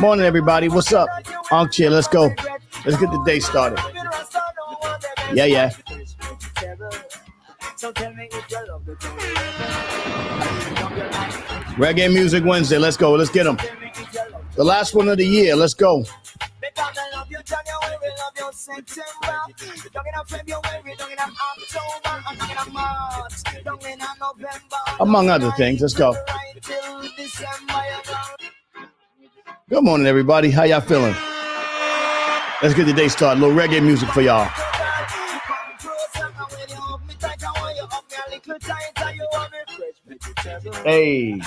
Morning, everybody. What's up? Unc here. Let's go. Let's get the day started. Yeah, yeah. Reggae Music Wednesday. Let's go. Let's get them. The last one of the year. Let's go. Among other things. Let's go. Good morning, everybody. How y'all feeling? Let's get the day started. A little reggae music for y'all. Hey.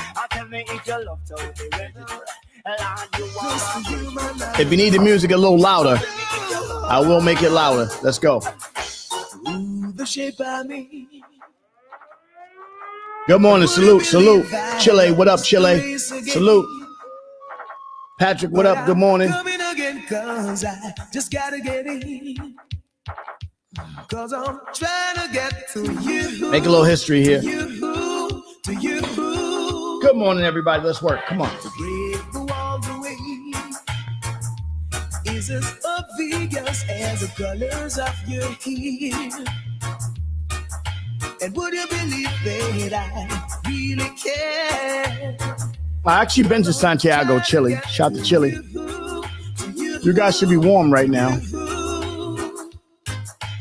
If you need the music a little louder, I will make it louder. Let's go. Good morning. Salute. Salute. Chile. What up, Chile? Salute. Patrick, what up? Good morning. Cause I just gotta get in. Cause I'm trying to get to you. Make a little history here. To you. Good morning, everybody. Let's work. Come on. To break the walls away is as obvious as the colors of your hair. And would you believe that I really care? I actually been to Santiago, Chile. Shout to Chile. You guys should be warm right now.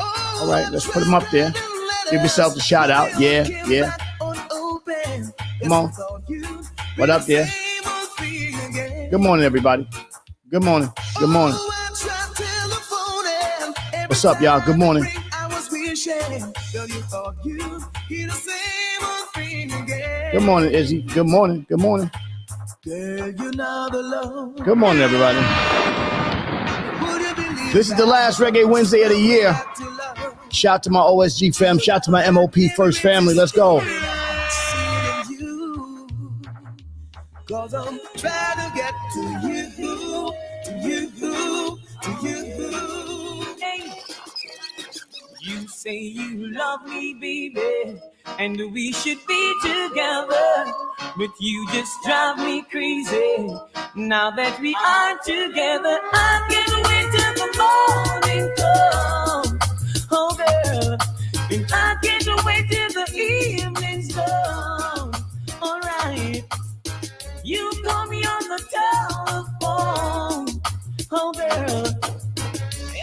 All right, let's put them up there. Give yourself a shout out. Yeah, yeah. Come on. What up there? Good morning, everybody. Good morning. Good morning. What's up, y'all? Good morning. Good morning, Izzy. Good morning. Good morning. Good morning, everybody. This is the last Reggae Wednesday of the year. Shout to my OSG fam. Shout to my MOP First family. Let's go. Cause I'm trying to get to you, to you, to you. Hey. You say you love me, baby, and we should be together. But you just drive me crazy. Now that we are together, I can't wait till the morning comes. Oh, girl, and I can't wait till the evening's done. All right, you call me on the telephone. Oh, girl,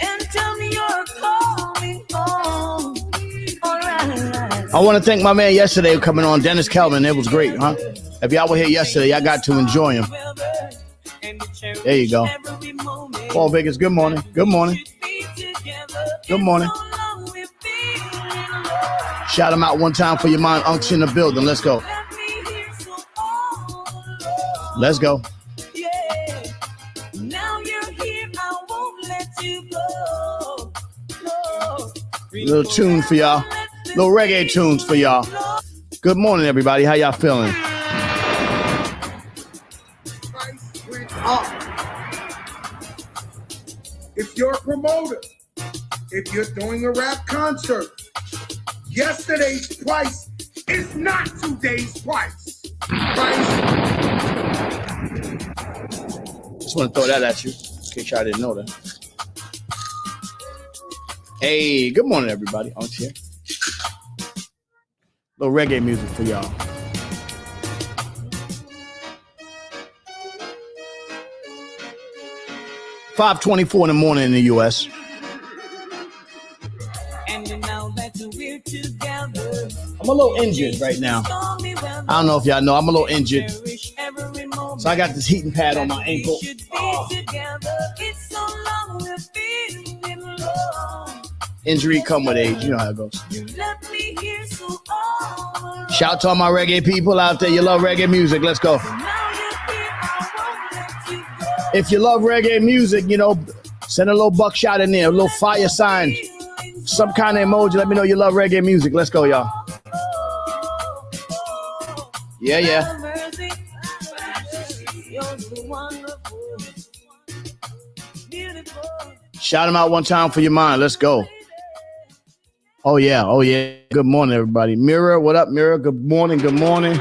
and tell me you're coming home. All right. I want to thank my man yesterday coming on, Dennis Kelvin. It was great, huh? If y'all were here yesterday, I got to enjoy him. There you go. Paul Vegas, good morning. Good morning. Good morning. Shout him out one time for your mind. Unc's in the building. Let's go. Let's go. Now you're here, I won't let you go. Little tune for y'all. Little reggae tunes for y'all. Good morning, everybody. How y'all feeling? If you're a promoter, if you're doing a rap concert, yesterday's price is not today's price. Just want to throw that at you, in case y'all didn't know that. Hey, good morning, everybody. On here. Little reggae music for y'all. $5:24 in the morning in the U.S. And now that we're together, I'm a little injured right now. I don't know if y'all know, I'm a little injured. So I got this heating pad on my ankle. Oh. Injury come with age, you know how it goes. Shout to all my reggae people out there. You love reggae music. Let's go. If you love reggae music, you know, send a little buckshot in there, a little fire sign, some kind of emoji. Let me know you love reggae music. Let's go, y'all. Yeah, yeah. Shout them out one time for your mind. Let's go. Oh, yeah. Oh, yeah. Good morning, everybody. Mirror, what up, Mirror? Good morning. Good morning.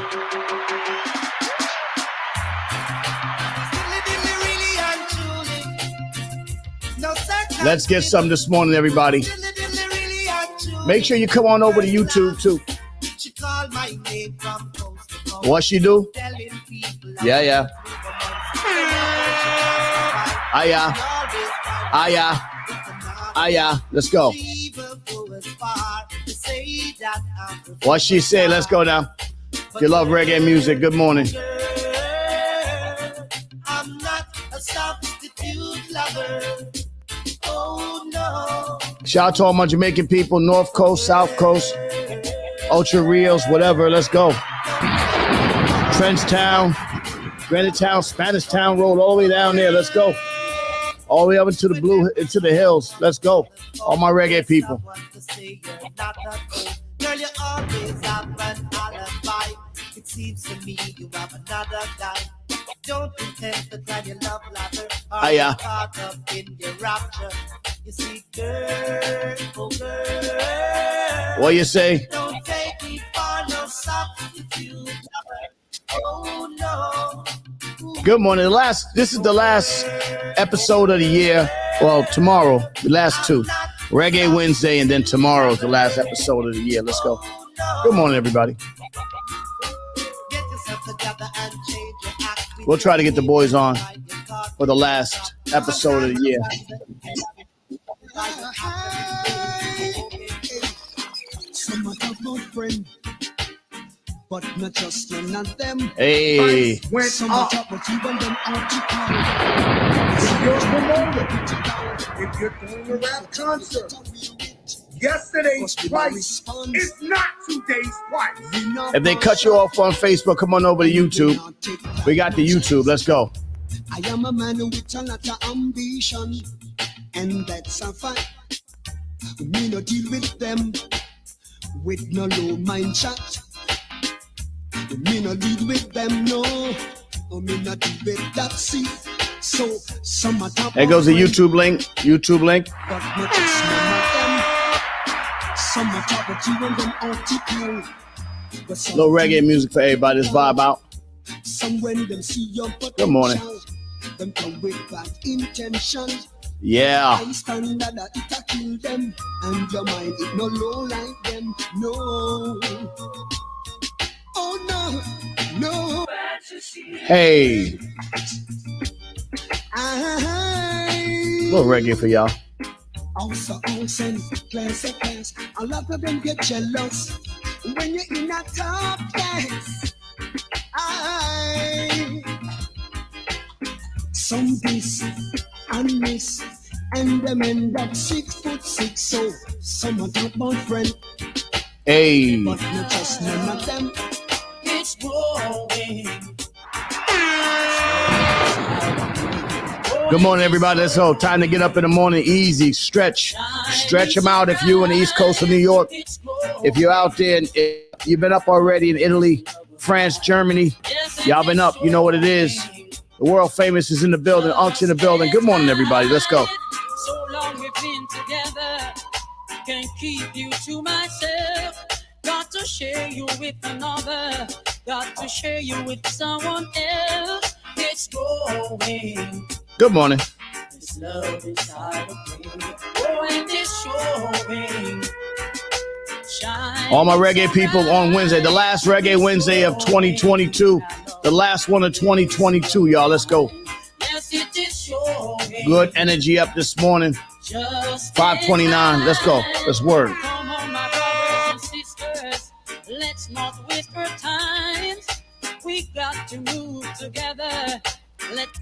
Let's get some this morning, everybody. Make sure you come on over to YouTube, too. What she do? Yeah. Aya. Let's go. What she say? Let's go now. If you love reggae music, good morning. I'm not a substitute lover. Oh no. Shout out to all my Jamaican people, North Coast, South Coast, Ultra Rios, whatever. Let's go. Trenchtown, Granite Town, Spanish Town Road, all the way down there. Let's go. All the way up into the hills. Let's go. All my reggae people. Girl, you always have an alibi. It seems to me you have another guy. Don't pretend to tell your love ladder. Are you caught up in your rapture? You see, girl, oh girl. What you say? Don't take me for no substitute lover. Oh no. Good morning. This is the last episode of the year. Well, tomorrow, the last two. Reggae Wednesday, and then tomorrow is the last episode of the year. Let's go. Good morning, everybody. We'll try to get the boys on for the last episode of the year. But not just none of them. Hey. Went up. If you're doing a rap concert, yesterday's price is not today's price. If they cut you off on Facebook, come on over to YouTube. We got the YouTube. Let's go. I am a man with a lot of ambition, and that's a fact. Me no deal with them with no low mind chat. Me no lead with them, no. Me not deal with that seat. So some there goes the YouTube link. YouTube link. But not just none of them. Some talk about you and them article. Little reggae music for everybody. This vibe out. Some when them see your potential, good morning. Them come with bad intention. Yeah. I stand that it a kill them, and your mind it no low like them. No. Oh no. Hey. Little reggae for y'all. Also, class. A lot of them get jealous when you're in a top class. Some this and miss, and them end up 6'6". So some are top on friend. Hey. But not just none of them. It's growing. Good morning, everybody. Let's go. Time to get up in the morning. Easy. Stretch them out if you're on the East Coast of New York. If you're out there and you've been up already in Italy, France, Germany, y'all been up. You know what it is. The world famous is in the building. Unc's in the building. Good morning, everybody. Let's go. So long we've been together. Can't keep you to myself. Got to share you with another. Got to share you with someone else. It's growing. Good morning. This love inside of me. Oh, and it's showing. Shine. All my reggae people on Wednesday. The last Reggae Wednesday of 2022. The last one of 2022, y'all. Let's go. Yes, it is showing. Good energy up this morning. 5:29. Let's go. Let's word. Come on, my brothers and sisters. Let's not waste our time. We got to move together. Let's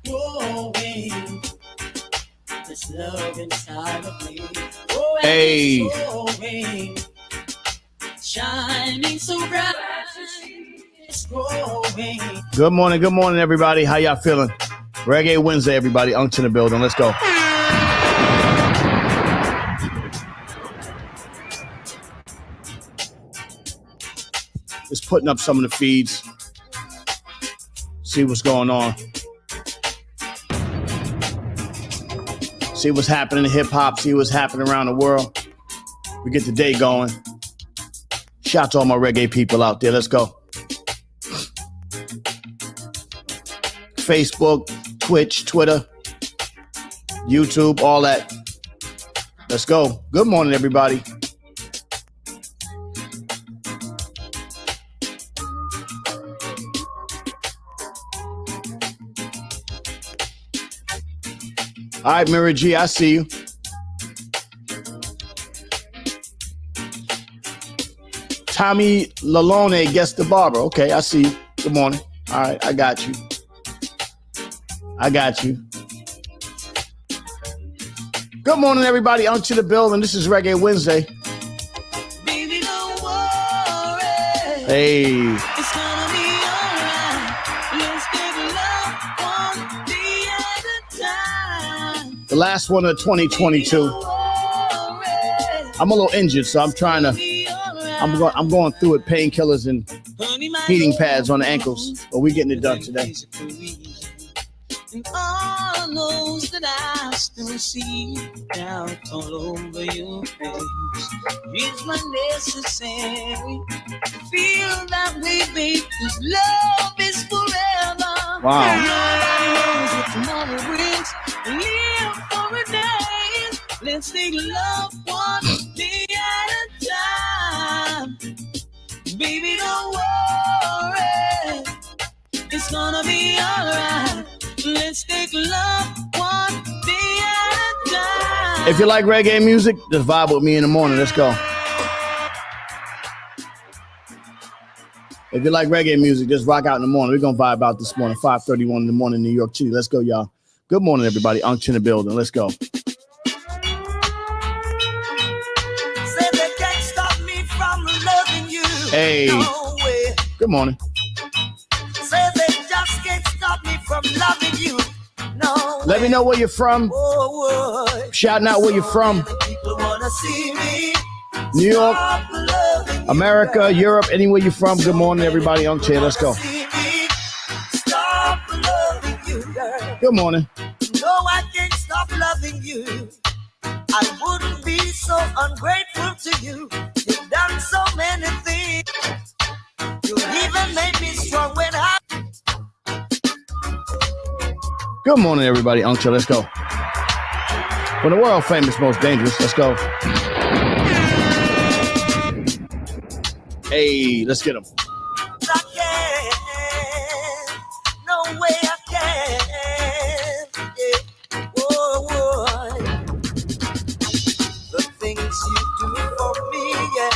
growing. This love inside of me. Oh, hey. Growing. Shining so bright. It's growing. Good morning, everybody. How y'all feeling? Reggae Wednesday, everybody. Unc's in the building. Let's go. Just putting up some of the feeds. See what's going on. See what's happening in hip-hop. See what's happening around the world. We get the day going. Shout out to all my reggae people out there. Let's go. Facebook, Twitch, Twitter, YouTube, all that. Let's go. Good morning, everybody. All right, Mary G, I see you. Tommy Lalone gets the barber. Okay, I see you. Good morning. All right, I got you. Good morning, everybody. On to the building. This is Reggae Wednesday. Baby, don't worry. Hey. It's gonna be alright. Let's take love one day at a time. The last one of 2022. I'm a little injured, so I'm trying to. I'm going through it. Painkillers and heating pads on the ankles, but we're getting it done today. And all knows that I still see doubt all over your face. It's not necessary to feel that way, babe, 'cause love is forever. Wow. Nobody knows what tomorrow brings. Live for a day. Let's take love one day at a time. Baby, don't worry. It's gonna be alright. Let's take love one day at a time. If you like reggae music, just vibe with me in the morning. Let's go. If you like reggae music, just rock out in the morning. We're going to vibe out this morning, 5:31 in the morning, New York City. Let's go, y'all. Good morning, everybody. Unction in the building. Let's go. Say they can't stop me from loving you. Hey. No way. Good morning. Say they just can't stop me from loving you. No. Let me know where you're from. Oh, Shouting out where you're from. people wanna see me. New York, Stop loving you. America, Europe, anywhere you're from. Good morning, everybody. Unction. Let's go. Stop loving you, girl. Good morning. No, I can't stop loving you. I wouldn't be so ungrateful to you. You've done so many things. You even made me strong when I. Good morning, everybody. Unction. Let's go. For the world famous, most dangerous. Let's go. Hey, let's get them. I can't. No way I can. Yeah. Oh, the things you do for me, yeah.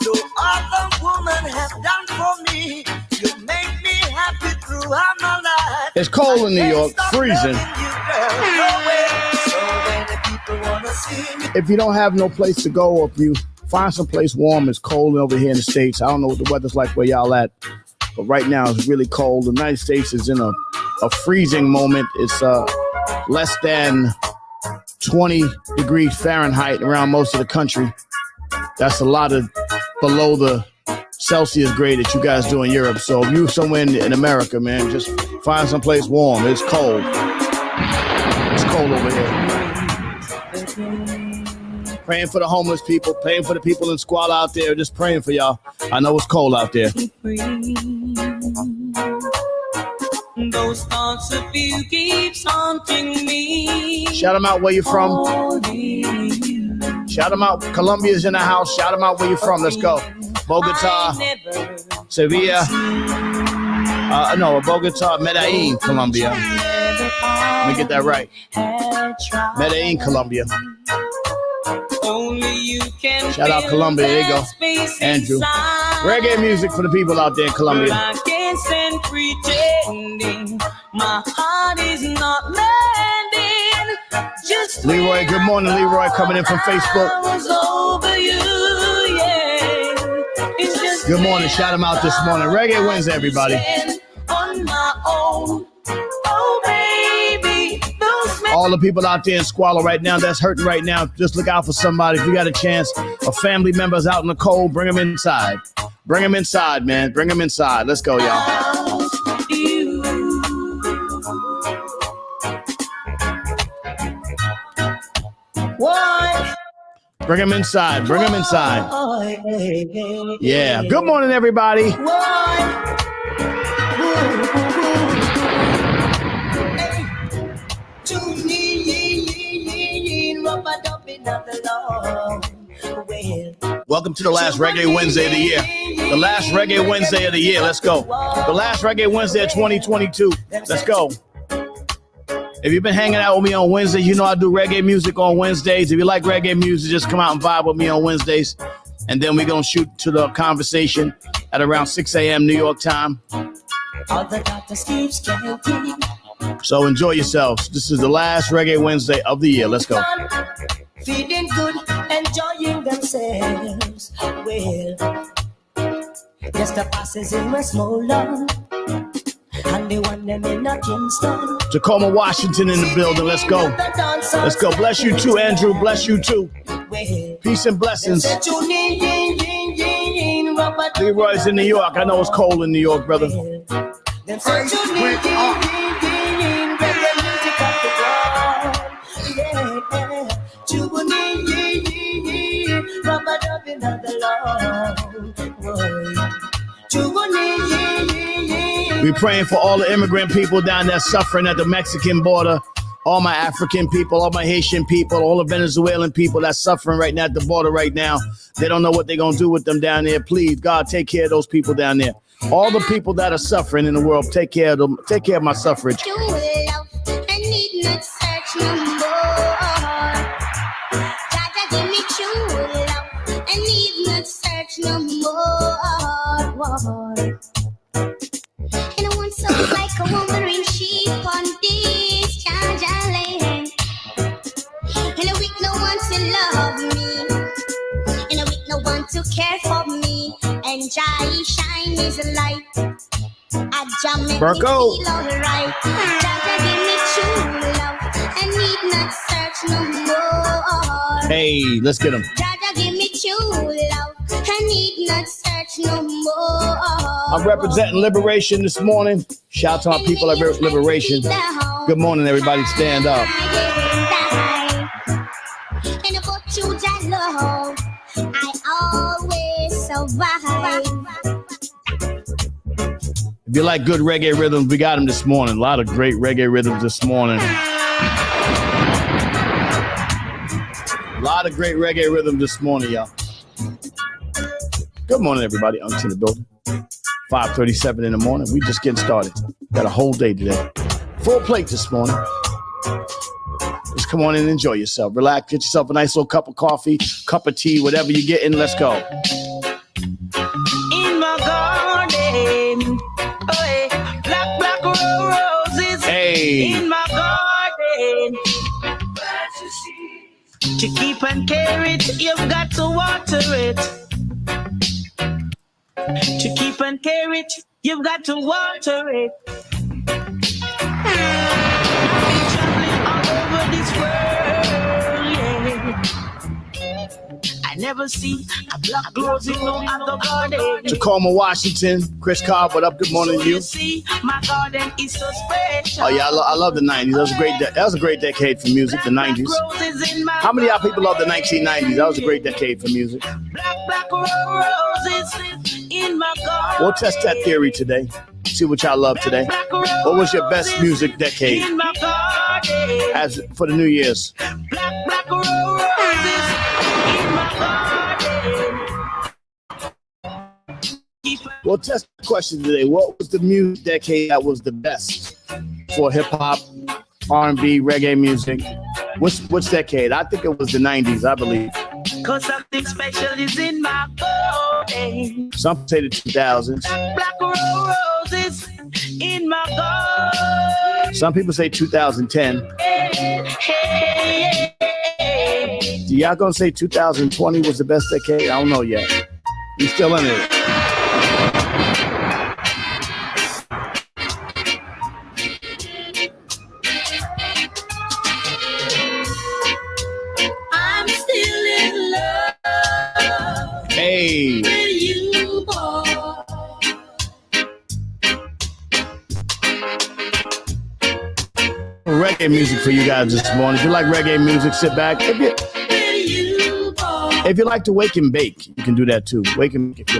No other woman has done for me. You make me happy throughout my life. It's cold in New York, freezing. If you don't have no place to go, or if you find some place warm, it's cold over here in the States. I don't know what the weather's like where y'all at, but right now it's really cold. The United States is in a freezing moment. It's less than 20 degrees Fahrenheit around most of the country. That's a lot of below the Celsius grade that you guys do in Europe. So if you're somewhere in America, man, just find some place warm. It's cold. It's cold over here. Praying for the homeless people, praying for the people in squalor out there, just praying for y'all. I know it's cold out there. Those thoughts of you keeps haunting me. Shout them out where you're from. Shout them out. Colombia's in the house. Shout them out where you're from. Let's go. Bogota, Sevilla. Bogota, Medellin, Colombia. Let me get that right. Medellin, Colombia. Only you can. Shout out Colombia. There you go. Andrew. Reggae music for the people out there in Colombia. I can't stand pretending my heart is not mending. Just Leroy, good morning, Leroy, coming in from Facebook. Over you, yeah. It's just good morning. Shout him out this morning. Reggae Wednesday, everybody. On my own. Oh, baby. All the people out there in squalor right now that's hurting right now, just look out for somebody. If you got a chance, a family member's out in the cold, bring them inside. Bring them inside, man. Bring them inside. Let's go, y'all. Why? Bring them inside. Bring them inside. Yeah. Good morning, everybody. Why? To me, another long way. Welcome to the last Reggae Wednesday of the year. The last Reggae Wednesday of the year. Let's go. The last Reggae Wednesday of 2022. Let's go. If you've been hanging out with me on Wednesday, you know I do reggae music on Wednesdays. If you like reggae music, just come out and vibe with me on Wednesdays. And then we're going to shoot to the conversation at around 6 a.m. New York time. So enjoy yourselves. This is the last Reggae Wednesday of the year. Let's go. Feeling good, enjoying themselves. Well, just the passes in Westmoreland, and they want them in a Kingston. Tacoma, Washington in the building. Let's go. Let's go. Bless you too, Andrew. Bless you too. Peace and blessings. Leroy's in New York. I know it's cold in New York, brother. We're praying for all the immigrant people down there suffering at the Mexican border. All my African people, all my Haitian people, all the Venezuelan people that's suffering right now at the border right now. They don't know what they're going to do with them down there. Please, God, take care of those people down there. All the people that are suffering in the world, take care of them. Take care of my suffrage. True love, I need not search no more. Jaja, give me true love, I need not search no more. And I want something like a wandering sheep on this Jaja land. And I weak no one to love me, and I weak no one to care for me. And Jai shine is a light. I jam make me feel alright. Jaja, give me true love, I need not search no more. Hey, let's get them. Jaja, give me true love, I need not search no more. I'm representing Liberation this morning. Shout out to our people at Liberation. Good morning, everybody. Stand up. And about you, Jah love, I always survive. If you like good reggae rhythms, we got them this morning. A lot of great reggae rhythms this morning. A lot of great reggae rhythms this morning, y'all. Good morning, everybody. I'm in the building. 5:37 in the morning. We just getting started. Got a whole day today. Full plate this morning. Just come on in and enjoy yourself. Relax. Get yourself a nice little cup of coffee, cup of tea, whatever you're getting. Let's go. In my garden, oh, black roses. Hey. In my garden. To keep and care it, you've got to water it. To keep and care it, you've got to water it. Traveling all over this world, yeah. I never see a black rose in no other garden. Tacoma, Washington. Chris Cobb, what up? Good morning to you. See, my garden is so special. Oh yeah, I love the 90s. That was a great decade for music, the 90s. How many of y'all people love the 1990s? That was a great decade for music. Black roses in my garden. We'll test that theory today. See what y'all love today. What was your best music decade in my garden? as for the New Year's? Black roses in my garden. We'll test the question today. What was the music decade that was the best for hip hop, R&B, reggae music? Which decade? I think it was the 90s, I believe. Cause something special is in my garden. Some say the 2000s. Black roses in my garden. Some people say 2010. Do y'all gonna say 2020 was the best decade? I don't know yet. We still in it. I'm still in love Hey. with you, boy. Reggae music for you guys this morning. If you like reggae music, sit back. If you like to wake and bake, you can do that too. Wake and bake.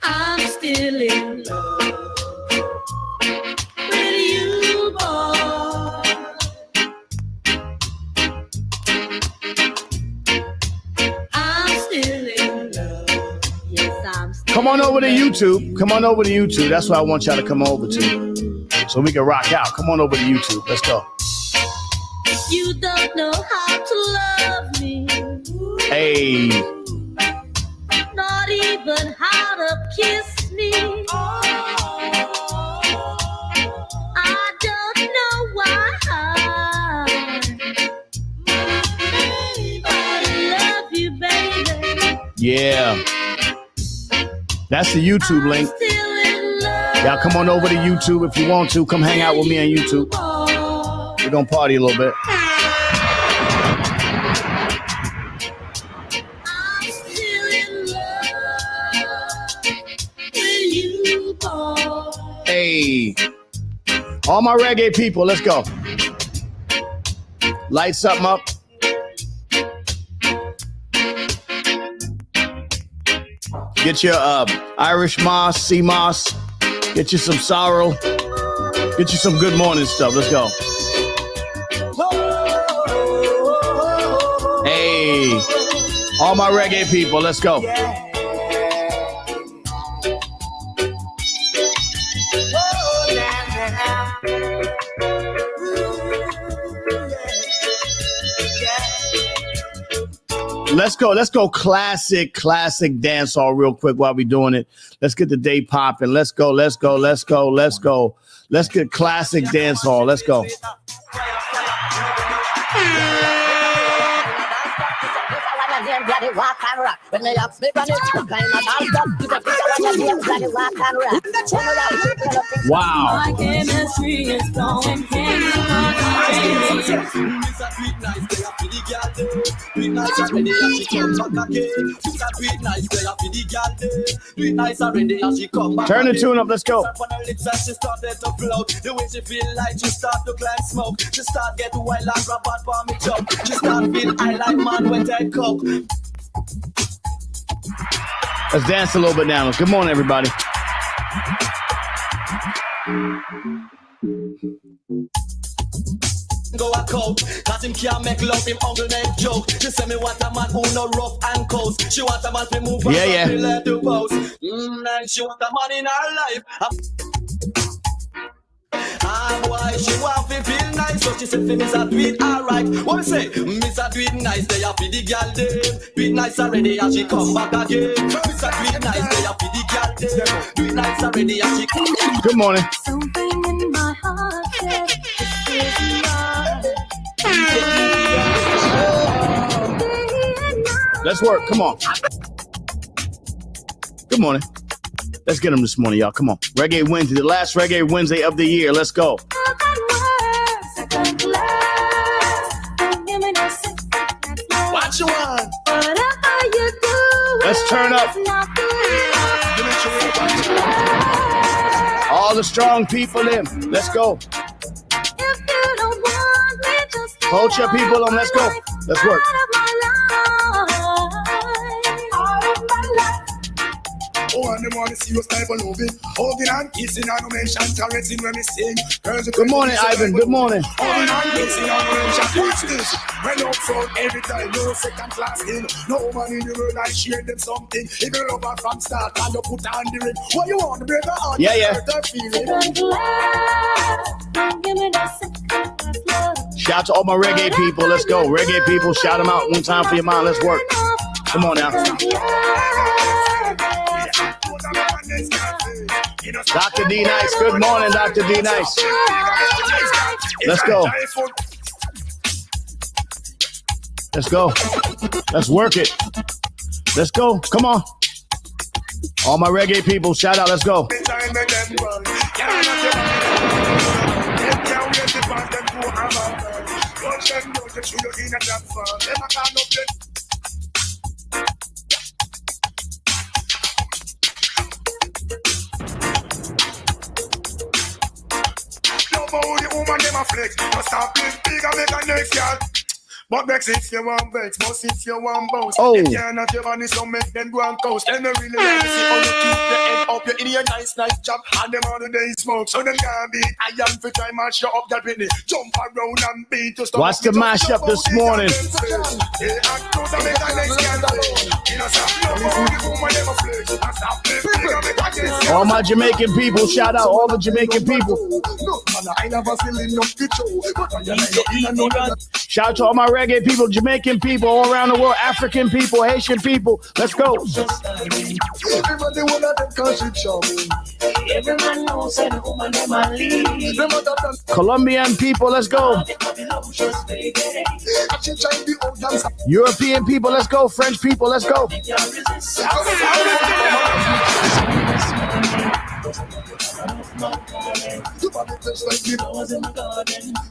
I'm still in love with you, boy. Come on over to YouTube. Come on over to YouTube. That's what I want y'all to come over to. So we can rock out. Come on over to YouTube. Let's go. You don't know how to love me. Hey. Not even how to kiss me. I don't know why. I love you, baby. Yeah. That's the YouTube link. Y'all come on over to YouTube if you want to. Come hang out with me on YouTube. We're going to party a little bit. Hey, all my reggae people, let's go. Light something up. Get your Irish moss, sea moss. Get you some sorrel. Get you some good morning stuff. Let's go. Hey, all my reggae people, let's go. Let's go classic dancehall real quick while we doing it. Let's get the day popping. Let's go. Let's get classic dancehall. Let's go. Wow. Turn the tune up, let's go. The way she feel like she start to climb smoke. She start get wild and grab out for me jump. She start feel I like man when they cook. Let's dance a little bit now. Good morning, everybody. Go a coat, cause him can't make love, him uncle make joke. She say me want a man who no rough and coast. She want a man to move and let to post. And she want a man in her life. Boy, she want to feel nice, so she said for Mr. Tweet, alright. What me say? Mr. Tweet nice, they are for the girl them. Tweet nice already and she come back again. Mr. Tweet nice, they are for the girl them. Tweet nice already and she come back. Good morning. Something in my heart says this is love. Let's work. Come on. Good morning. Let's get them this morning, y'all. Come on. Reggae Wednesday, the last Reggae Wednesday of the year. Let's go. What you want? Let's turn up. All the strong people in. Let's go. Culture people on. Let's go. Let's work. Oh, and the morning see you type of loving, hugging and kissing and no mention caressing when we sing. Good morning, Ivan. Good morning. Hugging and kissing and no mention. Watch this. When up front every time, no second class in. No man in the world I share them something. If you love her from start and you put on the ring, what you want to break her heart? Yeah. Shout out to all my reggae people. Let's go. Reggae people, shout them out one time for your mind. Let's work. Come on now. Dr. D Nice. Good morning, Dr. D Nice. Let's go. Let's go. Let's work it. Let's go. Come on. All my reggae people, shout out. Let's go. The woman never flex. Just stop being big and make a next girl. But vex if you want vex, but if you want bounce, you cannot have any so make them go and coast. Then they really like to see how you keep your head up. You're in your nice job, and them all the day smoke. So them can't beat. I am for time and show up that penny. Jump around and beat to stop. Watch the mashup this morning. Yeah, and close and make a next girl. You know, stop. No, the woman never flex. Stop. All my Jamaican people, shout out all the Jamaican people. Shout out to all my reggae people, Jamaican people, all around the world, African people, Haitian people. Let's go. Colombian people, let's go. European people, let's go. French people, let's go.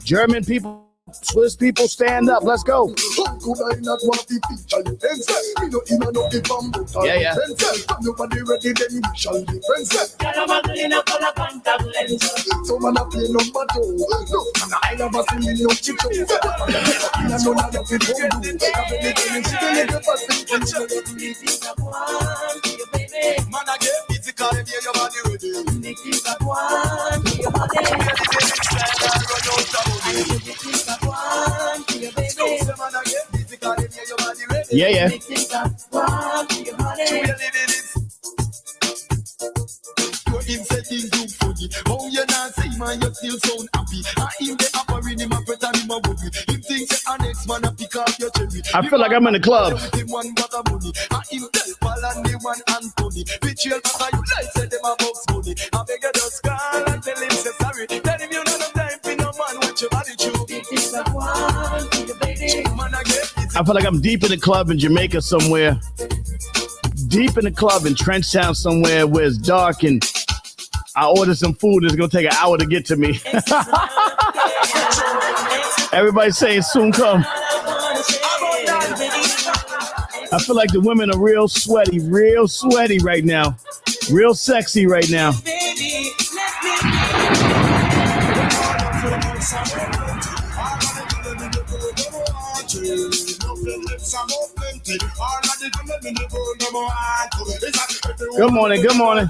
German people, Swiss people, stand up. Let's go. Yeah, yeah. Yeah, yeah. I feel like I'm in the club. I feel like I'm deep in the club in Jamaica somewhere. Deep in the club in Trenchtown somewhere where it's dark and I order some food. It's going to take an hour to get to me. Everybody's saying soon come. I feel like the women are real sweaty right now. Real sexy right now. Good morning, good morning.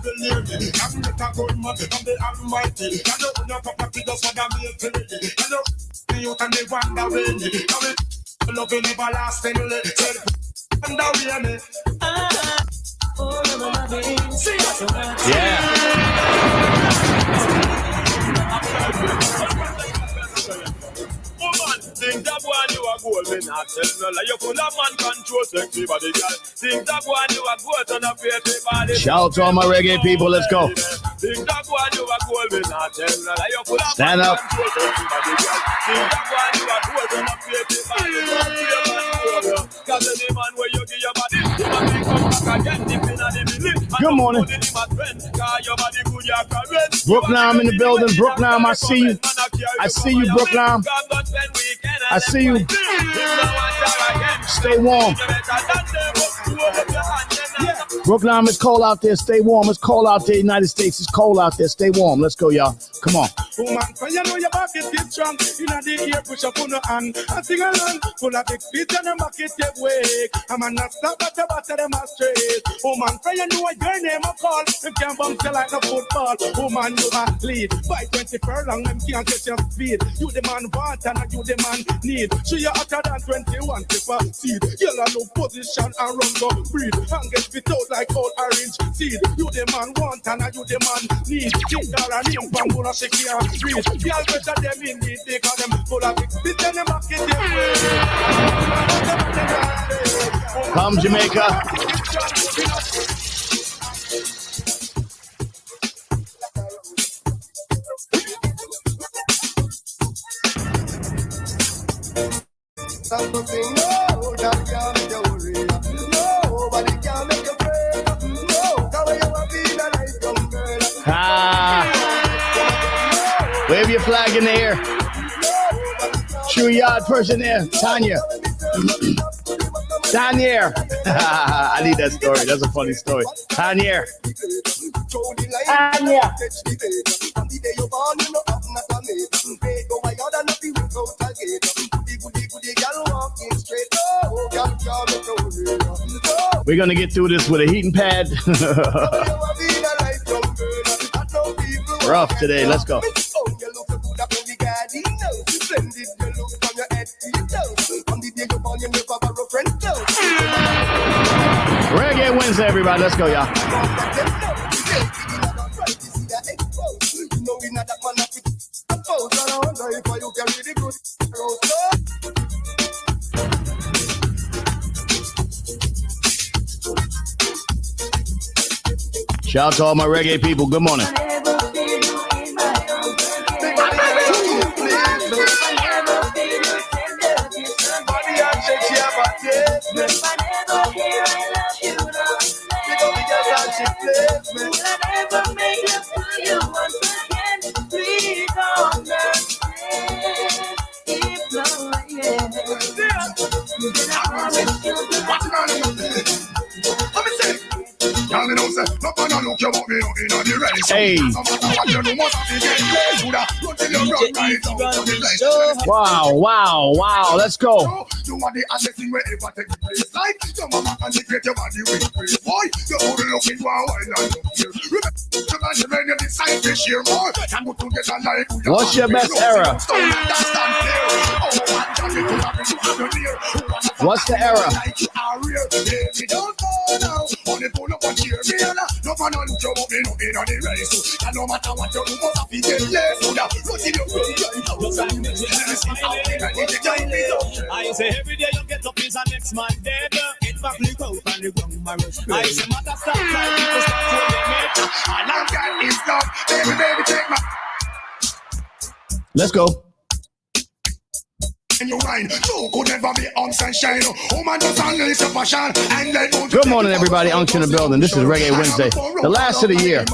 Yeah. Think that one you are gold, me not tell no lie. You full of man control, sexy body, girl. Think that one you are gold, on a pretty body. Shout out to all my reggae people, let's go. Think that one you are gold, me not tell no lie. You full of stand man up. Control, sexy body, girl. Think that one you are gold, on a pretty body. Cause any man where you give your body, you must make come back again, deep in the belief. Good morning. Brooklyn, I'm in the building. Brooklyn, I see you. I see you, Brooklyn. I see you. Stay warm. Brooklyn, it's cold out there. Stay warm. It's cold out there. United States, it's cold out there. Stay warm. Let's go, y'all. Come on. Woman, you know your back is strong. In the ear, push up on the hand. I sing along. Full of big feet and the market take wake. I'm a not stop at the bottom of my straight. Woman, you know your name I call. Them can't bounce you like a football. Woman, you are lead. By 20 furlong, them can't get your speed. You the man want and you the man need. So you're hotter than 21 to proceed. You'll have no position and run go breed. And get spit out like old orange seed. You the man want and you the man need. King Dara name from Gula Shiki and Breed. Y'all better them in need. They call them full of big spit and them back in their way. Come, Jamaica. Something no, that can't make you worry. Nobody can make you pray. No, the way you are being a nice young girl. Ah. Wave your flag in the air. True yard person there, Tanya. Tanya. I need that story. That's a funny story. Tanya. Tanya. We're going to get through this with a heating pad. Rough today. Let's go. Reggae Wednesday, everybody. Let's go, y'all. Shout out to all my reggae people. Good morning. Hey. Wow, wow, wow. Let's go. What's your best era? What's the era? I say every day you get up is the next man dead. Get back the coat and the ground marriage. I say matter stop time people start to limit. And I got is love. Baby, take my. Let's go. Good morning, everybody. Unction in the building. This is Reggae Wednesday, the last of the year.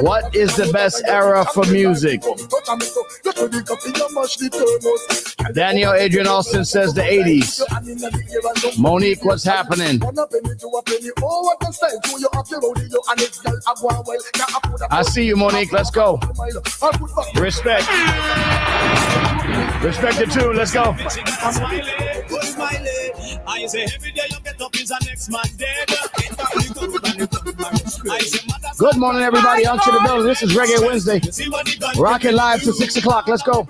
What is the best era for music? Daniel Adrian Austin says the 80s. Monique, what's happening? I see you, Monique. Let's go. Respect. Respect the tune. Let's go. I say every day you get up is the next man dead. Good morning, everybody. Unction in the building. This is Reggae Wednesday. Rocking live to 6 o'clock. Let's go.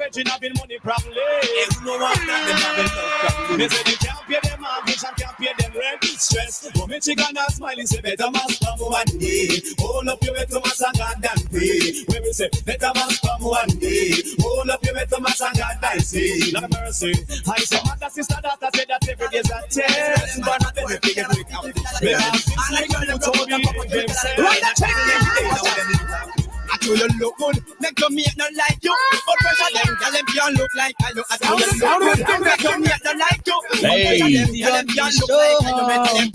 They say they can't pay them mortgage and can't pay them rent. Stress. But Michigan and Smiley say better must come one day. Hold up your way to mass and God and pay. When we say better must come one day. Hold up your way to mass and God and say. Not mercy. I say mother, sister, daughter say that every day's a test. But not every day we come. Because it's like you told me them say. I tell you look good, make your mate not like you. But pressure them, tell them you look like I look. I tell you look good, make your mate not like you. Hey. Tell them you look like I look.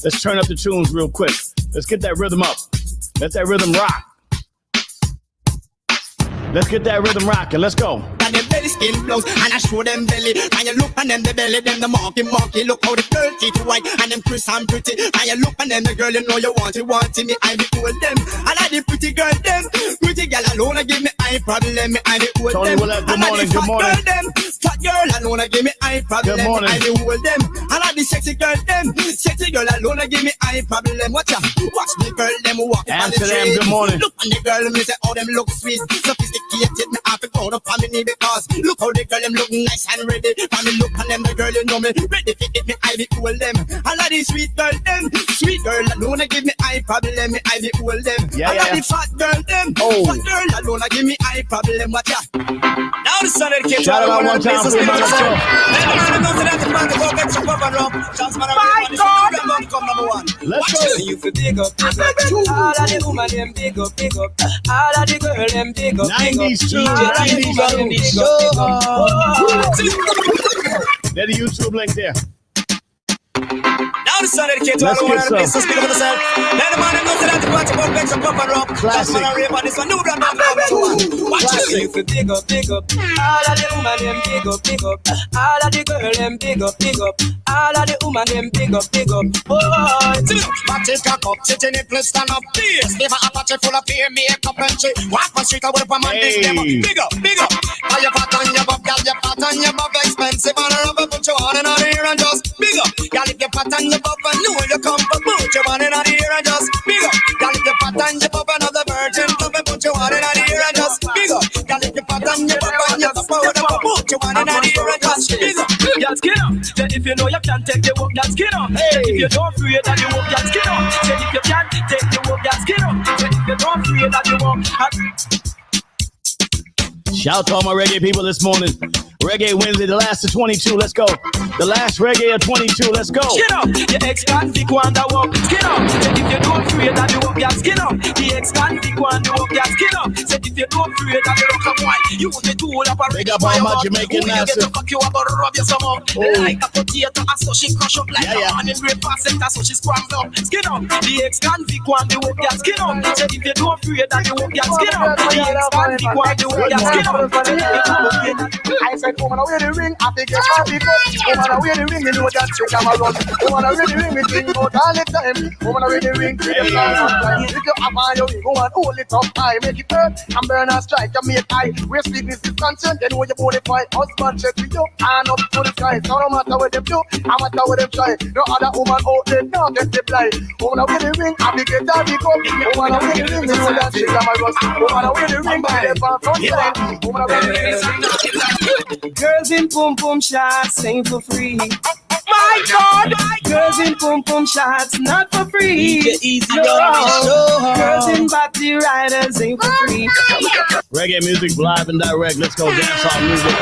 Let's turn up the tunes real quick. Let's get that rhythm up. Let that rhythm rock. Let's get that rhythm rocking. Let's go. And the belly skin blows, and I show them belly. And you look and them the belly, them the marky. Look how the girl teeth white, and them crisp and pretty. And you look and them the girl, you know you want me. I be cool them. And I the pretty girl them. Pretty girl alone, I give me eye problem. I be cool Tony them. Willett, good And I morning, the good fat morning. girl them. Fat girl alone, I give me eye problem. Good morning. I be cool them. And I the sexy girl them. Sexy girl alone, I give me eye problem. Watch out, watch the girl them walk on the Amsterdam, street. good morning. Look and the girl, me say, oh them look sweet, sophisticated. Me have to go up on me knee because look how the girl them look nice and ready. And me look and them the girl you know me ready to hit me. I be cool them. And I the sweet girl them. Sweet girl alone, I give me eye problem. Me I be cool them. Yeah, and I the fat girl them. Oh. Fat girl alone, I give me eye problem. Watch out. Now the sun dedicated Shout to out all one the time places for we my go to. show. Let's go. You feel big up, big up. All of the woman them big up, big up. All of the girl them big up, big up. 90s too, All of the 90s woman them too. big up, big up. There's the YouTube link there. Now the sun dedicated to all Let's the get one places speak for themselves. Let the man know that the party about get some pop and rock. Classic. Just man and rave on this one. New brand number one. Watch You it. feel big up, big up. All of the woman them big up, big up. All of the girl them big up, big up. All of the woman them big up, big up. Oh, Party cock up, sitting in place stand up. Please, never a party full of beer, makeup and shit. Walk on street, I would have a man this them up. Hey. Big up, big up. Are you fat on your butt, girl? You fat on your butt, expensive and rubber. Put you on and out here and just Big up. girl, if you fat on your butt, and know you come for put you on and out here and just Big up. girl, if you fat on your butt, another virgin, come and put you on and out here and just Big up. girl, if you fat on your butt, and you put put your one in the air and just skin up. Girl, skin up. Say if you know you can take the work, girl, skin up. Say if you don't afraid that you work, girl, skin up. Say if you can't take the work, girl, skin up. Say if you don't afraid that you work. Shout to all my reggae people this morning. Reggae Wednesday, the last of 22, let's go. The last reggae of 22, let's go. Skin up, the ex-convict one that walk. Skin up, say if you don't afraid that you walk, yeah, skin up. The ex-convict one that walk, yeah, skin up. Say if you don't afraid that you look up white, you the tool up a big up all my Jamaican massive. You get to fuck you up or rub you some up. Like a potato, so she crush up like a man in great placenta, so she scrambles up. Skin up, the ex-convict one that walk, yeah, skin up. Say if you don't afraid that you walk, yeah, skin up. The ex-convict one that walk, yeah, skin up. I said, woman, wear the ring, I think it's happy good. Woman, wear the ring, you know that trick I'm a run. Woman, wear the ring, we think about all the time. Woman, wear the ring, we the plan sometimes. If you have on your ring, woman, hold it up high. Make it hurt and burn and strike and make high. Where sweetness is concerned, then when you bonafide husband check with you, hand up to the sky. So no matter what them do, no matter what them try. No other woman out there, now get the blind. Woman, wear the ring, I think it's happy good. Woman, wear the ring, you know that trick I'm a run. Woman, wear the ring, by the fan front line. Woman, wear the ring. Girls in pum pum shots, sing for free. My God, girls in pum pum shots, not for free. Girls in body riders, ain't for free. Reggae music live and direct. Let's go. Dancehall music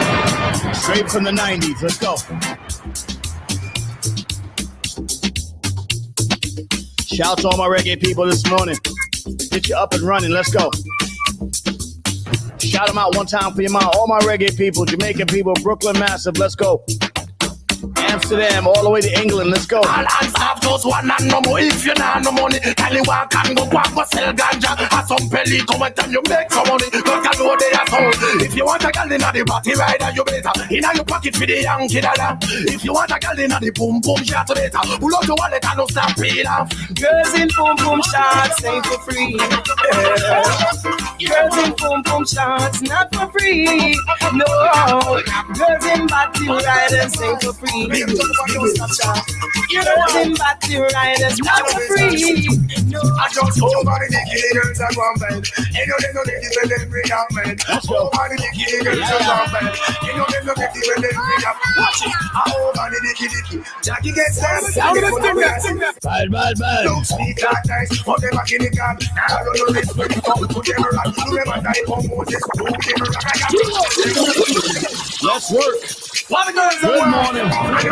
straight from the 90s. Let's go. Shout to all my reggae people this morning. Get you up and running. Let's go. Shout them out one time for your mom. All my reggae people, Jamaican people, Brooklyn massive. Let's go. Amsterdam, all the way to England. Let's go. All hands have those one and no more. If you not no money, can you walk and go back and sell ganja? Have some belly, come and time you make some money. Cause you know they are sold. If you want a girl in the party rider, you better in your pocket for the Yankee dollar. If you want a girl in the boom boom shot, better pull out your wallet and no stop paying off. Girls in boom boom shots, ain't for free. Girls in boom boom shots, not for free. No, girls in body riders, ain't for free. Girls in body riders, not for free. No, I just over the Nicky girls and one bed. You know they know they when they bring up men. Over the Nicky girls and one bed. You know they know they when they bring up. Watch it. Over the Nicky. Jackie gets that. Bad. Don't speak that nice. Put them back in the car. I don't know this when you come to them around. You never die from Moses. Let's work. Good morning. Good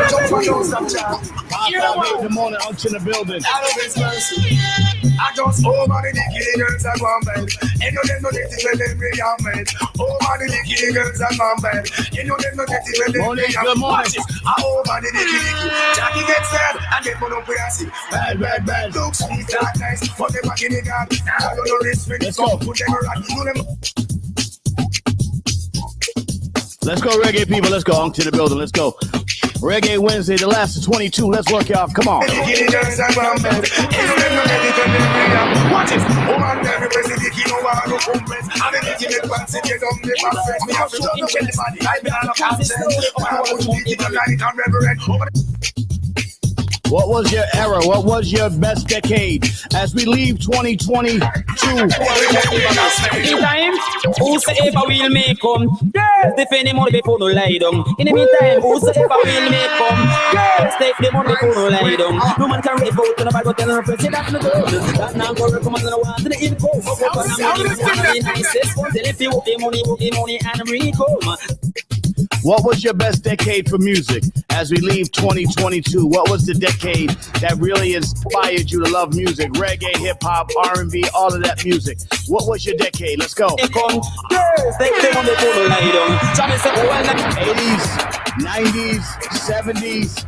morning, out in the building. I just over the Nicky girls and one bed. You know they know they when they bring up men. Over the Nicky girls and one bed. You know they know they when they bring up. Morning. Over the Nicky. Jackie gets there and get one up where I see. Bad. Look sweet that nice. Put them back in the car. I don't know this when you come to them around. You know them. Let's go, reggae people. Let's go. On to the building. Let's go. Reggae Wednesday, the last of 22. Let's work it off. Come on. Watch it. What was your era? What was your best decade? As we leave 2022. time, whosoever will make come. Girls, defend the money before no lie down. In the meantime, whosoever will make come. Girls, take the money before no lie down. No man can rave out to nobody but tell them president no girl. That now go recommend no one to the info. If you want the money and bring home. What was your best decade for music as we leave 2022? What was the decade that really inspired you to love music? Reggae, hip hop, R&B, all of that music. What was your decade? Let's go. 80s, 90s, 70s,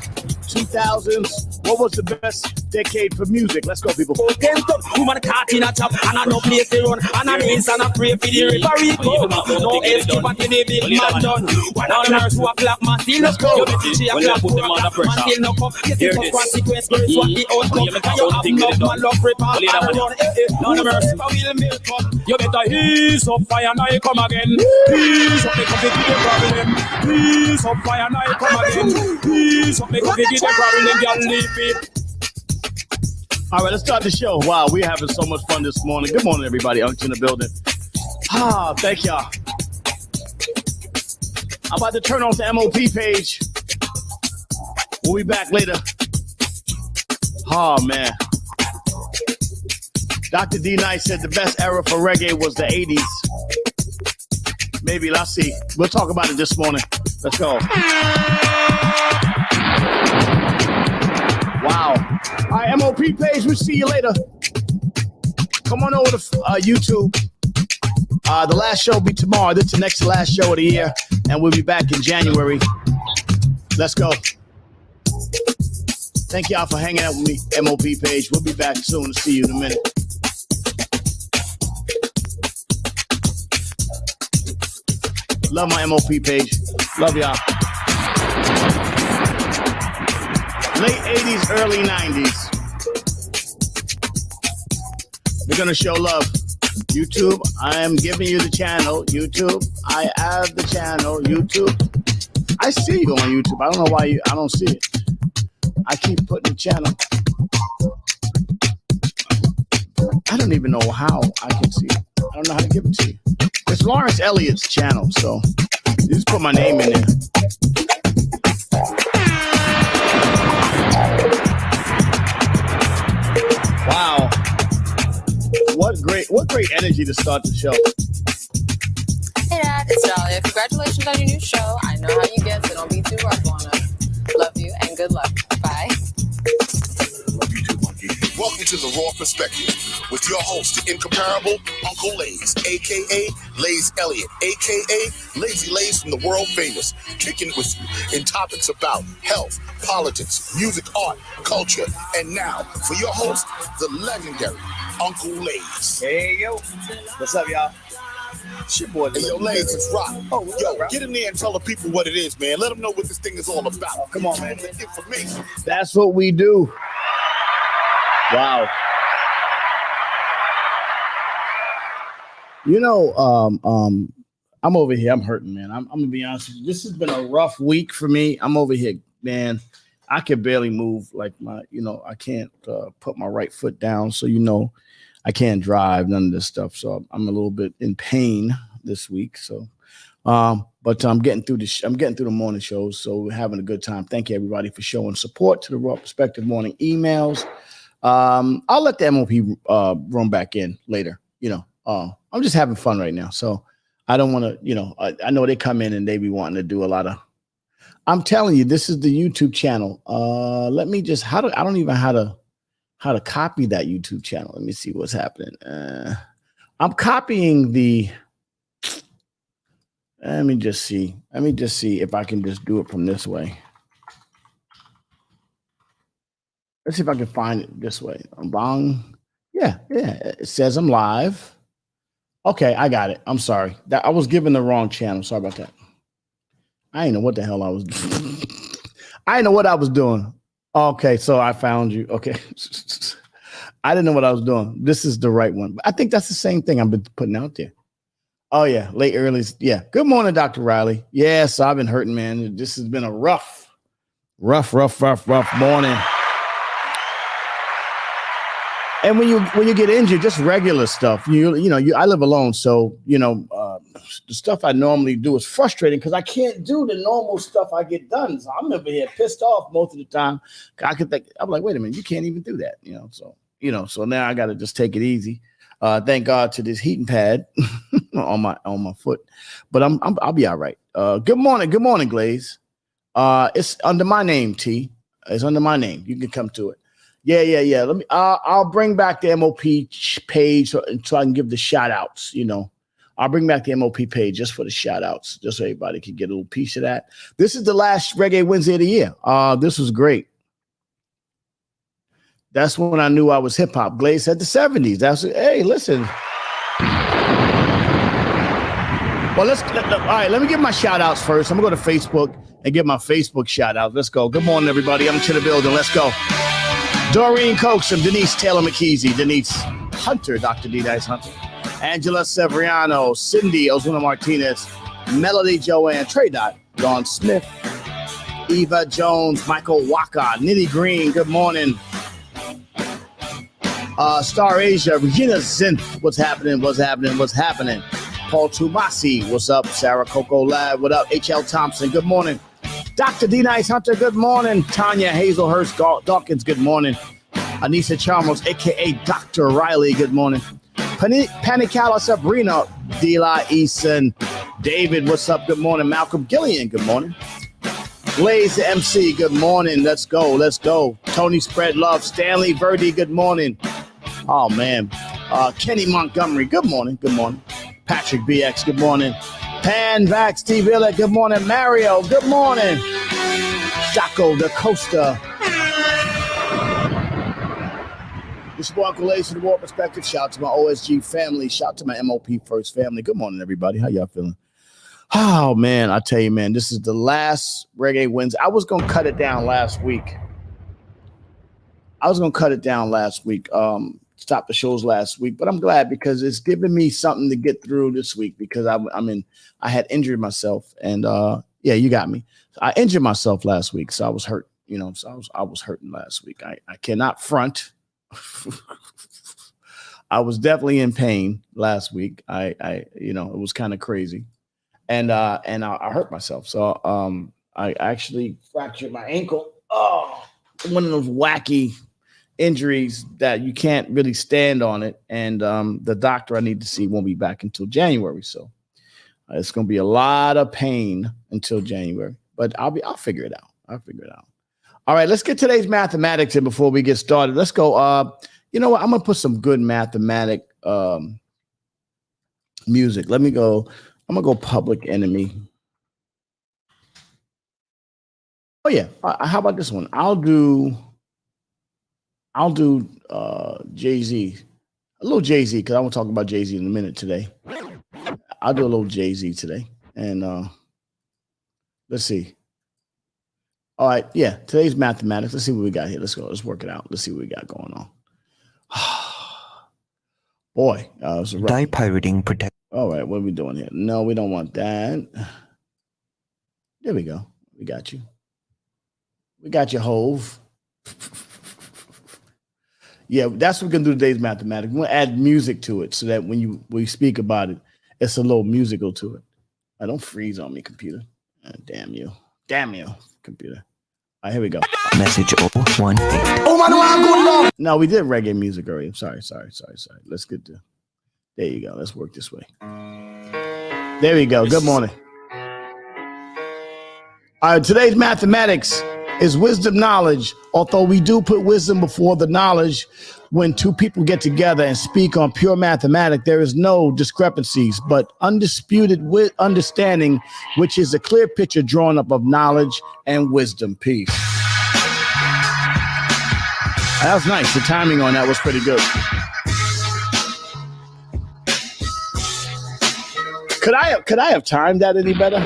2000s. What was the best decade for music? Let's go, people. Woman caught in a trap and a no place to run and a race and a pray for the referee come. No escape until the big man done. One on nurse who a clap man still no come. She a clap who a clap man still no come. Get the consequence, girls what the outcome. And you have enough man love prepare and run. None of mercy will make come. You better ease up fire now you come again. Ease up make up the problem. Ease up fire now you come again. Ease up make up the problem. Girl leave it. All right, let's start the show. Wow, we're having so much fun this morning. Good morning, everybody. Unc in the building. Thank y'all. I'm about to turn off the MOP page. We'll be back later. Oh, man. Dr. D. Knight said the best era for reggae was the 80s. Maybe, let's see. We'll talk about it this morning. Let's go. Wow. All right, MOP page, we'll see you later. Come on over to YouTube. The last show will be tomorrow. This is the next to last show of the year, and we'll be back in January. Let's go. Thank y'all for hanging out with me, MOP page. We'll be back soon. See you in a minute. Love my MOP page. Love y'all. Late 80s, early 90s. We're going to show love. YouTube, I am giving you the channel. YouTube, I have the channel. YouTube, I see you on YouTube. I don't know why I don't see it. I keep putting the channel. I don't even know how I can see it. I don't know how to give it to you. It's Lawrence Elliott's channel, so you just put my name in there. Wow. What great energy to start the show. Hey Dad, it's Dahlia. Congratulations on your new show. I know how you get, so don't be too rough on us. Love you and good luck. Bye. Love you too, Monkey. Welcome to The Raw Perspective with your host, the incomparable Uncle Lays, a.k.a. Lays Elliott, a.k.a. Lazy Lays from the world famous, kicking it with you in topics about health, politics, music, art, culture, and now, for your host, the legendary Uncle Lays. Hey, yo. What's up, y'all? It's your boy. Hey, yo, Lays, it's Rock. Oh, yo, get in there and tell the people what it is, man. Let them know what this thing is all about. Oh, come on, man. Information. That's what we do. Wow. You know, I'm over here. I'm hurting, man. I'm gonna be honest with you. This has been a rough week for me. I'm over here, man. I can barely move. Like I can't put my right foot down. So I can't drive, none of this stuff. So I'm a little bit in pain this week. So, but I'm getting through the morning shows. So we're having a good time. Thank you, everybody, for showing support to the Raw Perspective morning emails. I'll let the MOP room back in later. I'm just having fun right now. So I don't want to, I know they come in and they be wanting to do a lot of, I'm telling you, this is the YouTube channel. Let me just, I don't even know how to copy that YouTube channel. Let me see what's happening. I'm copying let me just see if I can just do it from this way. Let's see if I can find it this way. Bong. Yeah. It says I'm live. Okay, I got it. I'm sorry. I was given the wrong channel. Sorry about that. I didn't know what the hell I was doing. I didn't know what I was doing. Okay, so I found you. Okay. I didn't know what I was doing. This is the right one. I think that's the same thing I've been putting out there. Oh, yeah. Late early. Yeah. Good morning, Dr. Riley. Yes, I've been hurting, man. This has been a rough morning. And when you get injured, just regular stuff, I live alone. So, the stuff I normally do is frustrating because I can't do the normal stuff I get done. So I'm over here pissed off most of the time. I'm like, wait a minute, you can't even do that. So now I got to just take it easy. Thank God to this heating pad on my foot, but I'll be all right. Good morning, Glaze. It's under my name, T. It's under my name. You can come to it. Yeah. Let me. I'll bring back the MOP page so I can give the shout outs. I'll bring back the MOP page just for the shout outs, just so everybody can get a little piece of that. This is the last Reggae Wednesday of the year. This was great. That's when I knew I was hip hop. Glaze said the 70s. Hey, listen. Well, all right, let me give my shout outs first. I'm gonna go to Facebook and give my Facebook shout out. Let's go. Good morning, everybody. I'm to the building. Let's go. Doreen Coxum, Denise Taylor McKeezy, Denise Hunter, Dr. D. Dice Hunter, Angela Severiano, Cindy Ozuna Martinez, Melody Joanne, Trey Dot, Dawn Smith, Eva Jones, Michael Waka, Nitty Green, good morning. Star Asia, Regina Zinth, what's happening? Paul Tumasi, what's up? Sarah Coco Lad, what up? H.L. Thompson, good morning. Dr. D. Nice Hunter, good morning. Tanya Hazelhurst Dawkins, good morning. Anissa Chalmers, a.k.a. Dr. Riley, good morning. Panicala Sabrina, Dila Eason, David, what's up? Good morning. Malcolm Gillian, good morning. Blaze the MC, good morning. Let's go. Tony Spread Love, Stanley Verdi, good morning. Oh, man. Kenny Montgomery, good morning. Patrick BX, good morning. Pan Vax T. Villa, good morning. Mario, good morning. Jaco Da Costa. This is Uncle Ace from the War Perspective. Shout out to my OSG family. Shout out to my MOP First family. Good morning, everybody. How y'all feeling? Oh, man, I tell you, man, this is the last Reggae Wednesday. I was going to cut it down last week. Stop the shows last week, but I'm glad because it's giving me something to get through this week because I had injured myself and yeah, you got me. I injured myself last week, so I was hurt, I was hurting last week. I cannot front. I was definitely in pain last week. It was kind of crazy. And I hurt myself. So I actually fractured my ankle. Oh, one of those wacky injuries that you can't really stand on it. And the doctor I need to see won't be back until January. So it's going to be a lot of pain until January, but I'll figure it out. All right, let's get today's mathematics in before we get started. Let's go. You know what? I'm going to put some good mathematic music. Let me go. I'm going to go Public Enemy. Oh, yeah. How about this one? I'll do Jay-Z. A little Jay-Z, because I want to talk about Jay-Z in a minute today. I'll do a little Jay-Z today. And let's see. All right, yeah, today's mathematics. Let's see what we got here. Let's go. Let's work it out. Let's see what we got going on. Boy, Dye-pirating protect. All right, what are we doing here? No, we don't want that. There we go. We got you. We got you, Hove. Yeah, that's what we're going to do today's mathematics. We're going to add music to it so that when we speak about it, it's a little musical to it. Don't freeze on me, computer. Damn you, computer. All right, here we go. Message 018. Oh, my God. No, we did reggae music already. Sorry. Let's get to. There you go. Let's work this way. There we go. Good morning. All right, today's mathematics is wisdom knowledge. Although we do put wisdom before the knowledge, when two people get together and speak on pure mathematics, there is no discrepancies, but undisputed understanding, which is a clear picture drawn up of knowledge and wisdom. Peace. That was nice. The timing on that was pretty good. Could I have timed that any better?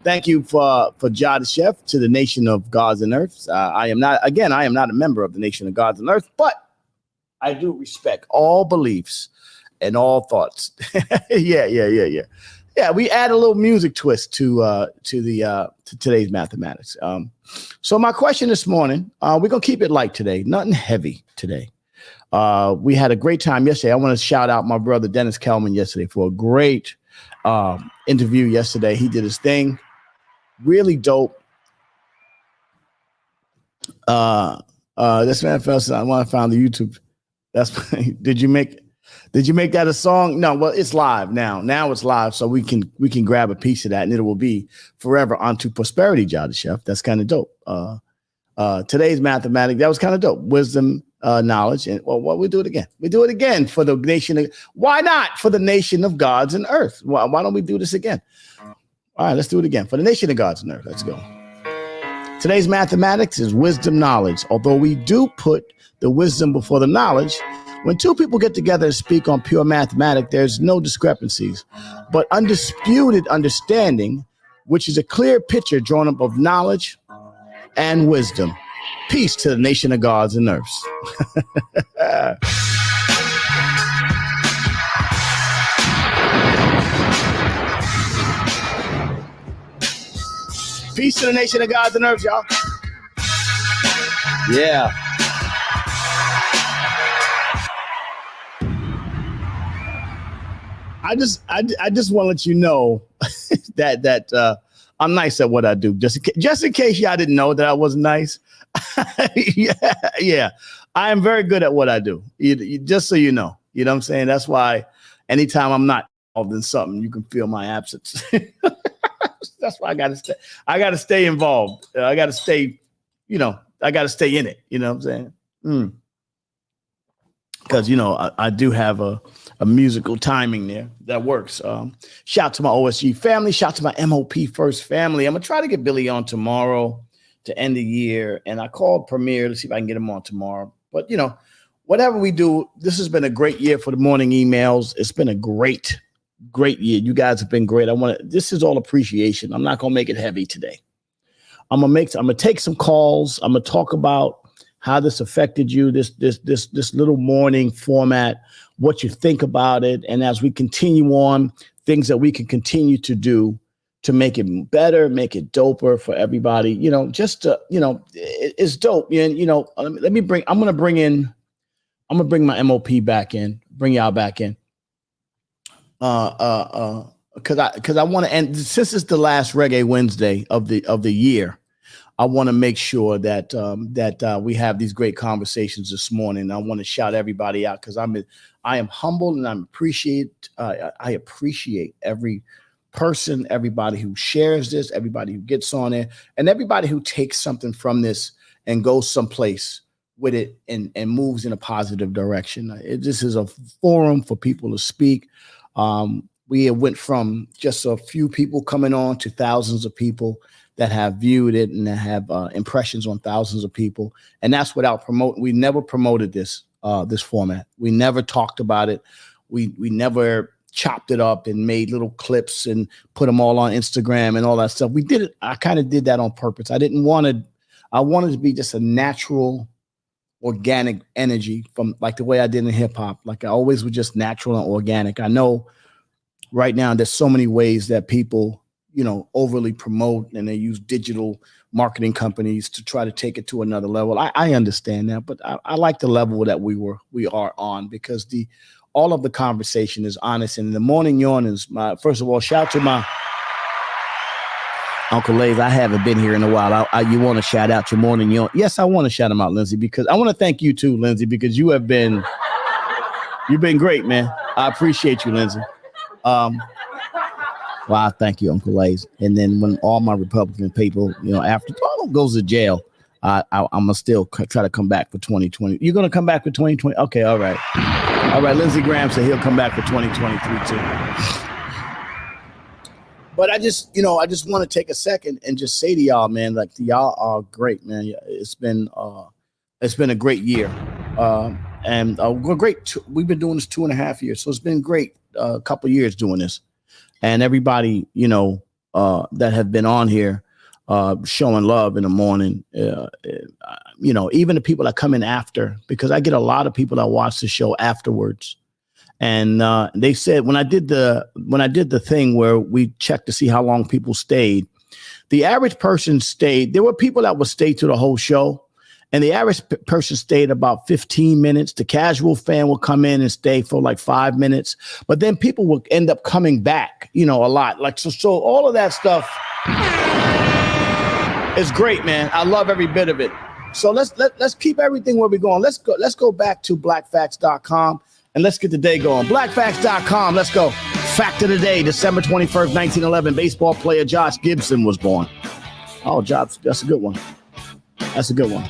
Thank you for Jah the Chef to the Nation of Gods and Earths. I am not a member of the Nation of Gods and Earth, but I do respect all beliefs and all thoughts. Yeah. We add a little music twist to today's mathematics. So my question this morning, we're gonna keep it light today, nothing heavy today. We had a great time yesterday. I want to shout out my brother Dennis Kelman yesterday for a great interview yesterday. He did his thing. Really dope. This man felt I want to find the YouTube. That's did you make that a song? No, well, it's live now. Now it's live, so we can grab a piece of that, and it will be forever onto prosperity, Jah the Chef. That's kind of dope. Today's mathematics, that was kind of dope. Wisdom, knowledge, and well, we do it again. We do it again for the nation. Why not for the nation of gods and earth? Why don't we do this again? All right, let's do it again for the nation of gods and earth. Let's go. Today's mathematics is wisdom knowledge. Although we do put the wisdom before the knowledge, when two people get together and speak on pure mathematics, there's no discrepancies, but undisputed understanding, which is a clear picture drawn up of knowledge and wisdom. Peace to the nation of gods and earths. Peace to the nation of gods and earths, y'all. Yeah. I just want to let you know that I'm nice at what I do. Just in case y'all didn't know that I was nice. yeah. I am very good at what I do. Just so you know. You know what I'm saying? That's why anytime I'm not involved in something, you can feel my absence. That's why I got to stay. I got to stay involved. I got to stay, I got to stay in it. You know what I'm saying? Because, I do have a musical timing there that works. Shout out to my OSG family. Shout out to my MOP First family. I'm going to try to get Billy on tomorrow to end the year. And I called Premier to see if I can get him on tomorrow. But, whatever we do, this has been a great year for the morning emails. It's been a great year. You guys have been great. This is all appreciation. I'm not going to make it heavy today. I'm going to take some calls. I'm going to talk about how this affected you, this little morning format, what you think about it. And as we continue on, things that we can continue to do to make it better, make it doper for everybody, it's dope. And, I'm going to bring my MOP back in, bring y'all back in. Because I want to end, since it's the last Reggae Wednesday of the year, I want to make sure that we have these great conversations this morning. I want to shout everybody out because I am humbled and I appreciate every person, everybody who shares this, everybody who gets on it, and everybody who takes something from this and goes someplace with it and moves in a positive direction. This is a forum for people to speak. We went from just a few people coming on to thousands of people that have viewed it and that have impressions on thousands of people. And that's without promoting. We never promoted this format. We never talked about it. We never chopped it up and made little clips and put them all on Instagram and all that stuff. We did it. I kind of did that on purpose. I wanted to be just a natural, organic energy from like the way I did in hip hop. Like I always was just natural and organic. I know right now there's so many ways that people, overly promote and they use digital marketing companies to try to take it to another level. I understand that, but I like the level that we are on because all of the conversation is honest. And the morning yawn is first of all, shout out to my Uncle Lays. I haven't been here in a while. You want to shout out your morning yawn? Yes, I want to shout him out, Lindsay, because I want to thank you too, Lindsay, because you've been great, man. I appreciate you, Lindsay. Well, thank you, Uncle Lays. And then when all my Republican people, after Donald goes to jail, I'm going to still try to come back for 2020. You're going to come back for 2020? Okay, all right. All right, Lindsey Graham said he'll come back for 2023 too. But I just want to take a second and just say to y'all, man, like y'all are great, man. It's been a great year. And we're great. We've been doing this 2.5 years. So it's been great a couple years doing this. And everybody, that have been on here showing love in the morning, even the people that come in after, because I get a lot of people that watch the show afterwards. And they said when I did the thing where we checked to see how long people stayed, the average person stayed. There were people that would stay through the whole show. And the average person stayed about 15 minutes. The casual fan will come in and stay for like 5 minutes. But then people will end up coming back, a lot. Like so all of that stuff is great, man. I love every bit of it. So let's keep everything where we're going. Let's go back to blackfacts.com and let's get the day going. Blackfacts.com. Let's go. Fact of the day, December 21st, 1911. Baseball player Josh Gibson was born. Oh, Josh, that's a good one. That's a good one.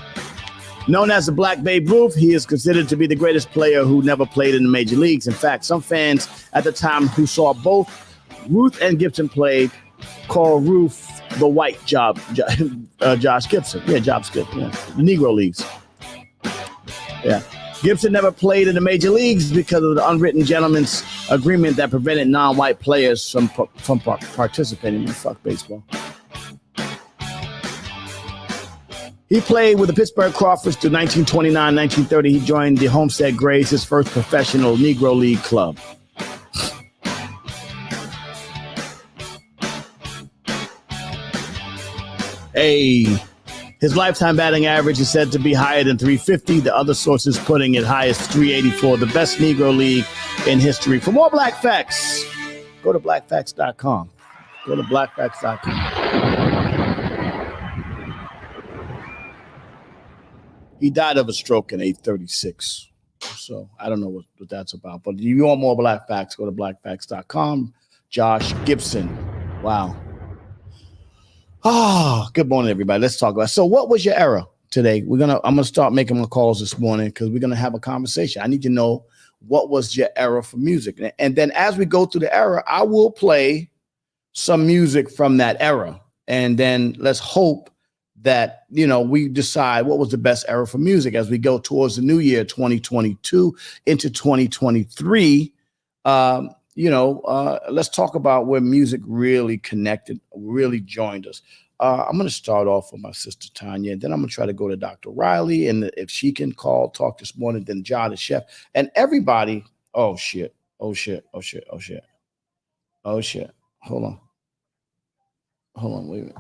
Known as the Black Babe Ruth, he is considered to be the greatest player who never played in the major leagues. In fact, some fans at the time who saw both Ruth and Gibson play called Ruth the white Josh Gibson. Yeah, Josh Gibson. Yeah. The Negro Leagues. Yeah. Gibson never played in the major leagues because of the unwritten gentleman's agreement that prevented non-white players from participating in fuck baseball. He played with the Pittsburgh Crawfords to 1929-1930. He joined the Homestead Grays, his first professional Negro League club. Hey, His lifetime batting average is said to be higher than 350. The other sources putting it high as 384, the best Negro league in history. For more Black Facts, go to blackfacts.com. Go to blackfacts.com. He died of a stroke in 8:36. So I don't know what that's about. But if you want more Black Facts, go to blackfacts.com. Josh Gibson. Wow. Good morning, everybody. Let's talk about. So what was your era today? I'm gonna start making my calls this morning because we're gonna have a conversation. I need to know what was your era for music. And then as we go through the era, I will play some music from that era. And then let's hope that, we decide what was the best era for music as we go towards the new year, 2022 into 2023. Let's talk about where music really connected, really joined us. I'm going to start off with my sister Tanya, and then I'm going to try to go to Dr. Riley, and if she can talk this morning, then John the chef, and everybody. Oh shit. Hold on, wait a minute.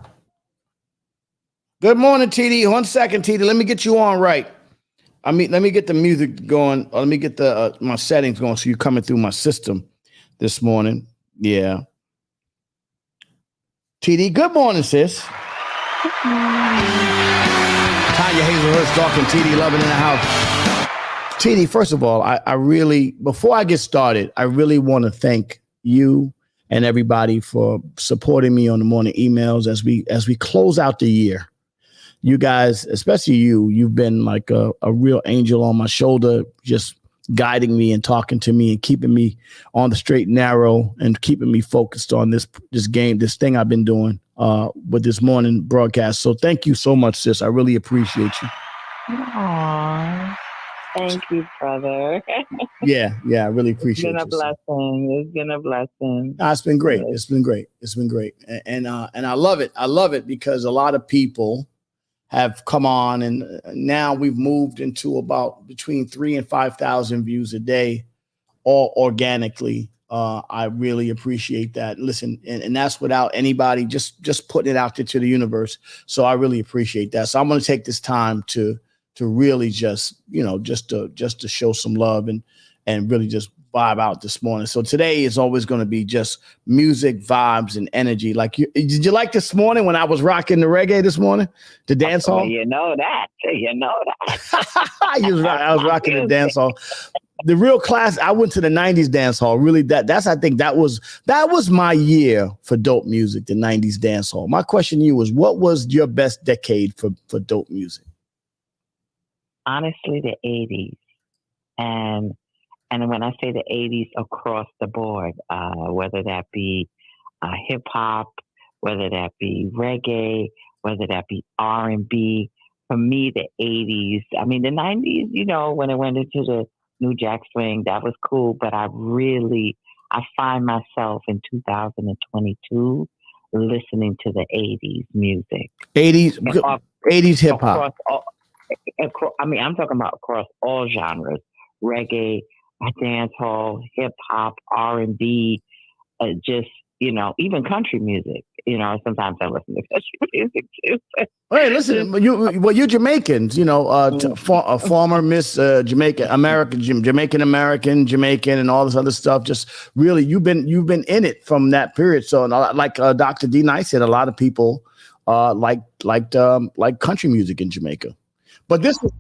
Good morning, TD. 1 second, TD. Let me get you on right. Let me get the music going. Let me get my settings going so you're coming through my system this morning. Yeah. TD, good morning, sis. Tanya Hazelhurst talking, TD Loving in the house. TD, first of all, I really, before I get started, I really want to thank you and everybody for supporting me on the morning emails as we close out the year. You guys, especially you've been like a real angel on my shoulder, just guiding me and talking to me and keeping me on the straight and narrow and keeping me focused on this thing I've been doing with this morning broadcast. So thank you so much, sis. I really appreciate you. Aww. Thank you, brother. Yeah, I really appreciate it. It's been a blessing. It's been a blessing. It's been great. It's been great. And I love it. I love it because a lot of people have come on, and now we've moved into about between 3,000 and 5,000 views a day, all organically. I really appreciate that. Listen, and that's without anybody just putting it out there to the universe. So I really appreciate that. So I'm going to take this time to really just to show some love and really just vibe out this morning. So today is always going to be just music, vibes, and energy. Like, did you like this morning when I was rocking the reggae this morning, the dance hall? You know that. I was rocking the dance hall. The real class. I went to the 90s dance hall. Really, I think that was my year for dope music, the 90s dance hall. My question to you was, what was your best decade for dope music? Honestly, the 80s. And when I say the 80s, across the board, whether that be hip hop, whether that be reggae, whether that be R&B, for me, the 80s, I mean, the 90s, when it went into the New Jack Swing, that was cool. But I find myself in 2022 listening to the 80s music. 80s hip hop. I'm talking about across all genres, reggae, dance hall, hip hop, R&B, even country music. Sometimes I listen to country music too. Hey, listen, you're Jamaicans, former Miss Jamaican American, Jamaican American, Jamaican, and all this other stuff. Just really, you've been in it from that period. So, like Dr. D. Knight said, a lot of people like country music in Jamaica. But this was,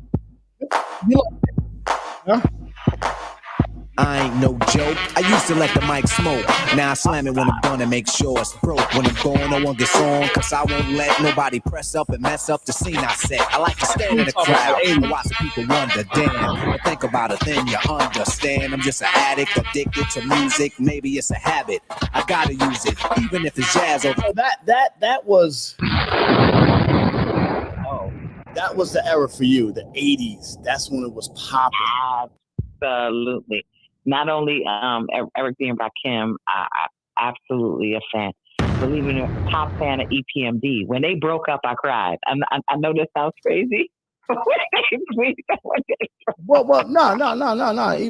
I ain't no joke. I used to let the mic smoke. Now I slam it when I'm done and make sure it's broke. When I'm gone, no one gets on, cause I won't let nobody press up and mess up the scene I set. I like to stand in the crowd and watch the people wonder, damn. But think about it, then you understand. I'm just an addict, addicted to music. Maybe it's a habit. I gotta use it, even if it's jazz or that was the era for you, the 80s. That's when it was popping. Absolutely. Not only Eric B. and Rakim, I absolutely a fan. Believe it or not, top fan of EPMD. When they broke up, I cried. I know this sounds crazy. Well, no.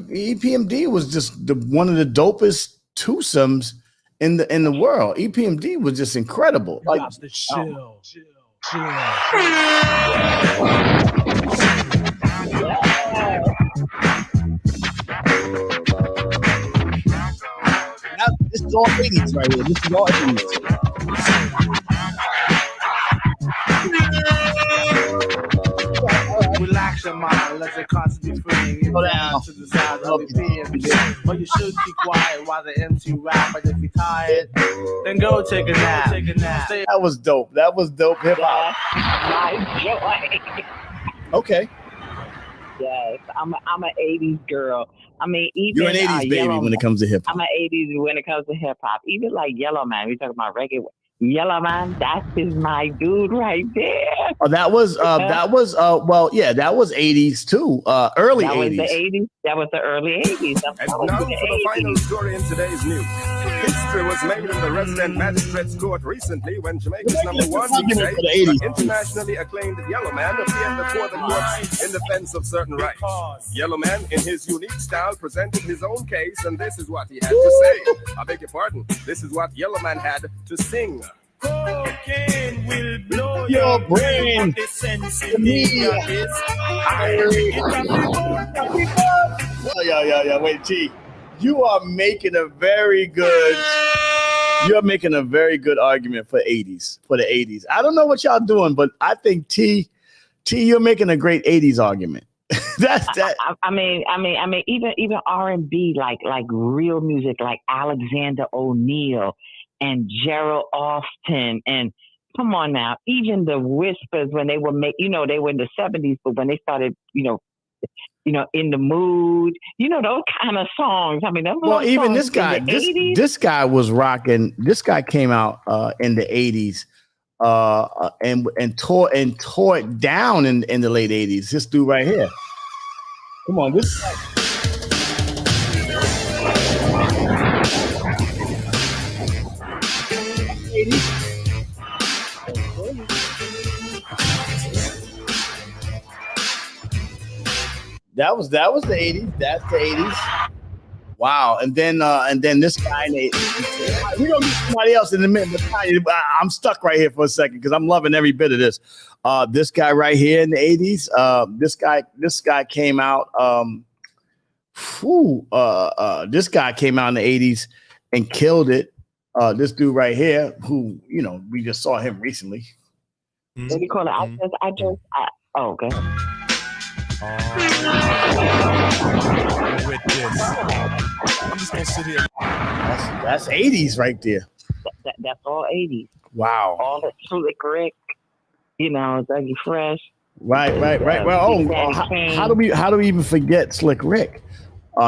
EPMD was just one of the dopest twosomes in the world. EPMD was just incredible. Like, the chill. This is all 80s right here. This is all 80s. Relax your mind, let it constantly freeing you down to the sound of the PM. But you should be quiet while the MC rap. But if you're tired, then go take a nap. That was dope. That was dope hip hop. Okay. Yes, I'm an 80s girl. I mean, even You're an 80s baby when it comes to hip hop. I'm an 80s when it comes to hip hop. Even like Yellow Man, we talking about reggae. Yellow Man, that is my dude right there. Oh, that was well, yeah, that was 80s too. Early 80s. That was the 80s. That was the early 80s. And now for the final story in today's news. History was made in the resident magistrate's court recently when Jamaica's number one DJ, internationally acclaimed Yellow Man, appeared before the courts in defense of certain rights. Yellow Man, in his unique style, presented his own case, and this is what he had to say. I beg your pardon. This is what Yellow Man had to sing. Cocaine will blow your brain. Yeah. Wait, T. You're making a very good argument for 80s, for the 80s. I don't know what y'all doing, but I think T, you're making a great 80s argument. That's that. I mean, even R&B, like real music, like Alexander O'Neal and Gerald Austin, and come on now, even the Whispers when they were they were in the 70s, but when they started, In the Mood, those kind of songs. I mean, well, even this guy, this guy was rocking. This guy came out in the 80s, and tore it down in the late 80s. This dude right here. Come on, this guy. That was the 80s. That's the 80s. Wow. And then this guy, we're gonna get somebody else in a minute. But I'm stuck right here for a second because I'm loving every bit of this. This guy right here in the 80s. This guy came out. This guy came out in the 80s and killed it. This dude right here, who we just saw him recently. What do you call it? Okay. With this, I'm just gonna sit here. That's 80s right there. That's all 80s. Wow. All the Slick Rick, Dougie Fresh. Right. Well, how do we even forget Slick Rick?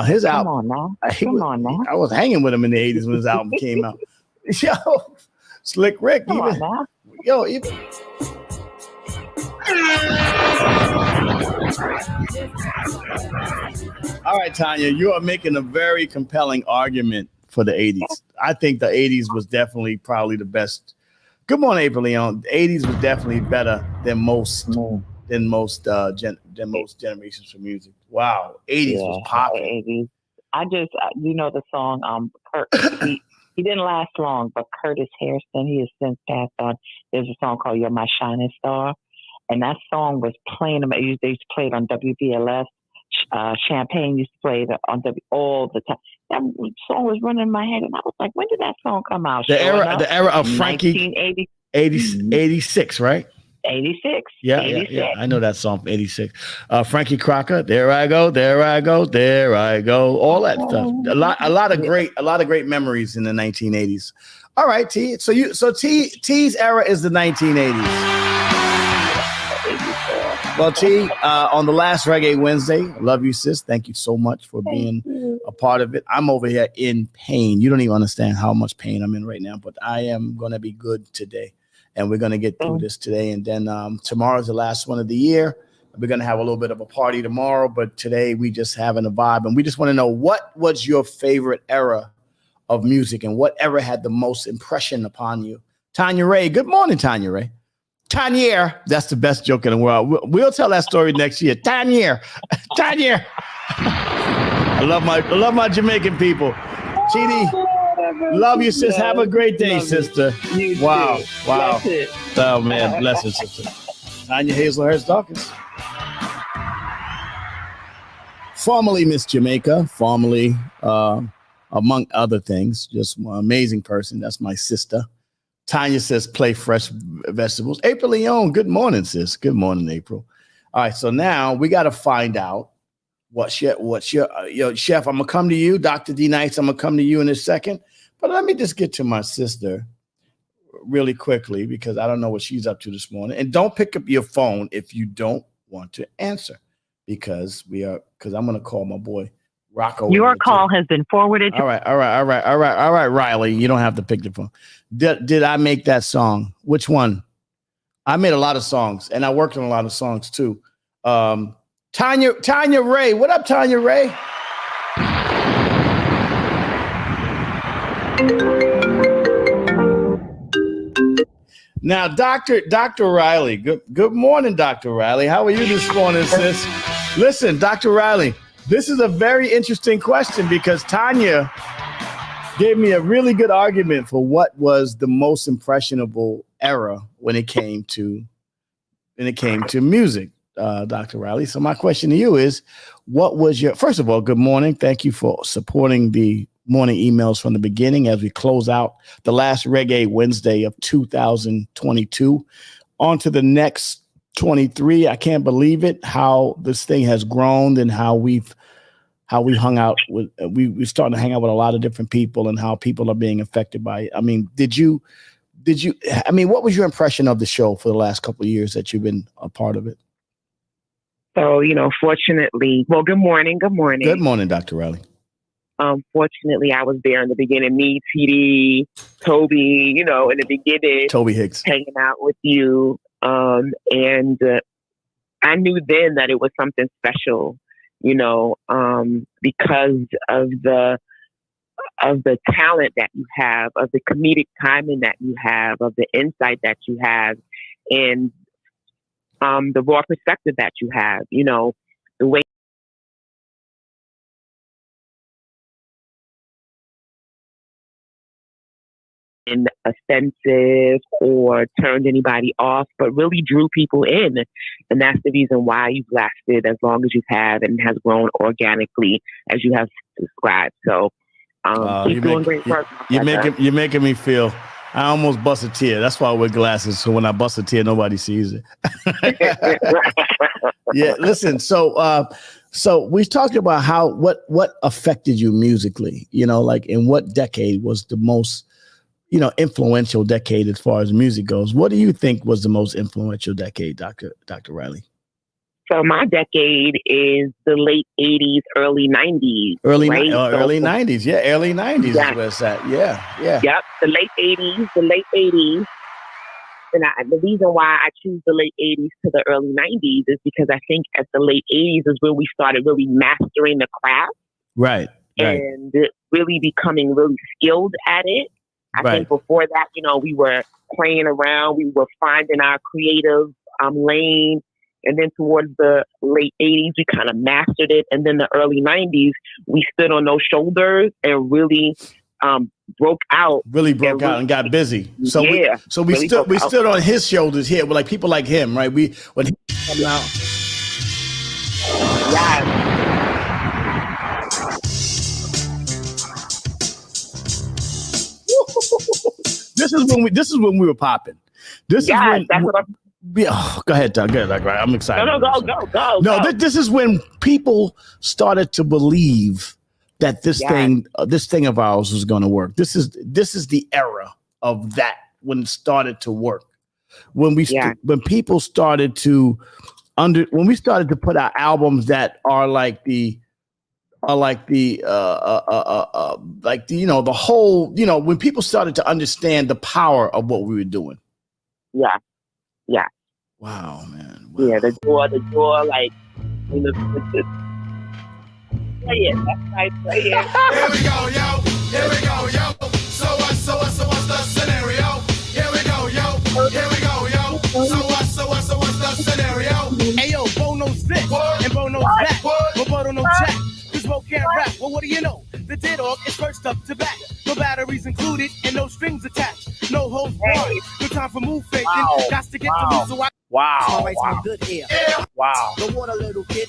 His album. Come on now. I was hanging with him in the 80s when his album came out. Yo, Slick Rick. Even. All right, Tanya, you are making a very compelling argument for the 80s. I think the 80s was definitely probably the best. Good morning, April Leon. The 80s was definitely better than most generations for music. Wow, 80s was popping. 80s. I just the song Kurt. He didn't last long, but Curtis Hairston, he has since passed on. There's a song called "You're My Shining Star." And that song was playing. They used to play it on WBLS. Champagne used to play it on all the time. That song was running in my head, and I was like, "When did that song come out?" The era of Frankie. 86, right? 86. Yeah, 86. Yeah. I know that song from 86. Frankie Crocker. There I go. There I go. There I go. All that stuff. A lot of great memories in the 1980s. All right, T. So T's era is the 1980s. Well, T, on the last Reggae Wednesday, love you, sis. Thank you so much for being a part of it. I'm over here in pain. You don't even understand how much pain I'm in right now, but I am going to be good today, and we're going to get through this today. And then tomorrow's the last one of the year. We're going to have a little bit of a party tomorrow, but today we just having a vibe, and we just want to know, what was your favorite era of music and what era had the most impression upon you? Tanya Ray. Good morning, Tanya Ray. Tanya, that's the best joke in the world. We'll tell that story next year. Tanya. I love my Jamaican people. Chidi, Love you, sis. Have a great day, sister. Wow. Too. Wow. That's it. Oh, man. Bless you, sister. Tanya Hazelhurst Dawkins. Formerly Miss Jamaica, formerly, among other things, just an amazing person. That's my sister. Tanya says, play fresh vegetables. April Leon, good morning, sis. Good morning, April. All right, so now we got to find out what's your chef. I'm going to come to you, Dr. D. Nights. I'm going to come to you in a second. But let me just get to my sister really quickly because I don't know what she's up to this morning. And don't pick up your phone if you don't want to answer because I'm going to call my boy Rocco. Your call has been forwarded. All right, Riley. You don't have to pick the phone. Did I make that song? Which one? I made a lot of songs, and I worked on a lot of songs too. Tanya Ray, what up, Tanya Ray? Now, Dr. Riley. Good morning, Dr. Riley. How are you this morning, sis? Listen, Dr. Riley. This is a very interesting question because Tanya gave me a really good argument for what was the most impressionable era when it came to music, Dr. Riley. So my question to you is, what was first of all, good morning. Thank you for supporting the morning emails from the beginning as we close out the last Reggae Wednesday of 2022. On to the next 23. I can't believe it, how this thing has grown and how we hung out with, we're starting to hang out with a lot of different people and how people are being affected by it. I mean, what was your impression of the show for the last couple of years that you've been a part of it? So, fortunately, well, good morning. Good morning. Good morning, Dr. Riley. Fortunately, I was there in the beginning. Me, TD, Toby, in the beginning. Toby Hicks. Hanging out with you. And I knew then that it was something special, because of the talent that you have, of the comedic timing that you have, of the insight that you have, and the raw perspective that you have, the way offensive or turned anybody off, but really drew people in. And that's the reason why you've lasted as long as you have and has grown organically as you have described. So keep doing great work. You're making me feel, I almost bust a tear. That's why I wear glasses. So when I bust a tear, nobody sees it. Yeah, listen. So we talked about what affected you musically, like in what decade was the most influential decade as far as music goes. What do you think was the most influential decade, Dr. Riley? So my decade is the late 80s, early 90s. Early 90s, yeah. Early 90s yeah. Is where it's at. Yeah. Yep, the late 80s. And the reason why I choose the late 80s to the early 90s is because I think at the late 80s is where we started really mastering the craft. Right. And really becoming really skilled at it. I think before that, we were playing around, we were finding our creative lane. And then towards the late 80s, we kind of mastered it. And then the early 90s, we stood on those shoulders and really broke out. Really broke out and got busy. So yeah, we stood on his shoulders here. We're like people like him, right? When he came out. Yeah. This is when we were popping. Go ahead, Doug. I'm excited. Go. No, this is when people started to believe that this thing of ours was going to work. This is the era of that when it started to work. When people started to when we started to put out albums that are like the whole, when people started to understand the power of what we were doing. Yeah. Wow, man. Wow. Yeah, the door, like, play it. That's right, play it. Here we go, yo. So what's the scenario? Here we go, yo. So what's the scenario? Hey, yo, Bo knows this, and Bo knows that, but Bo don't know jack. Bo can't rap, well, what do you know? The dead dog is first up to bat. No batteries included and no strings attached. No holds barred. No time for move faking. Got to get the move so I. Wow. Wow. Good air. Wow. Don't want a little kid.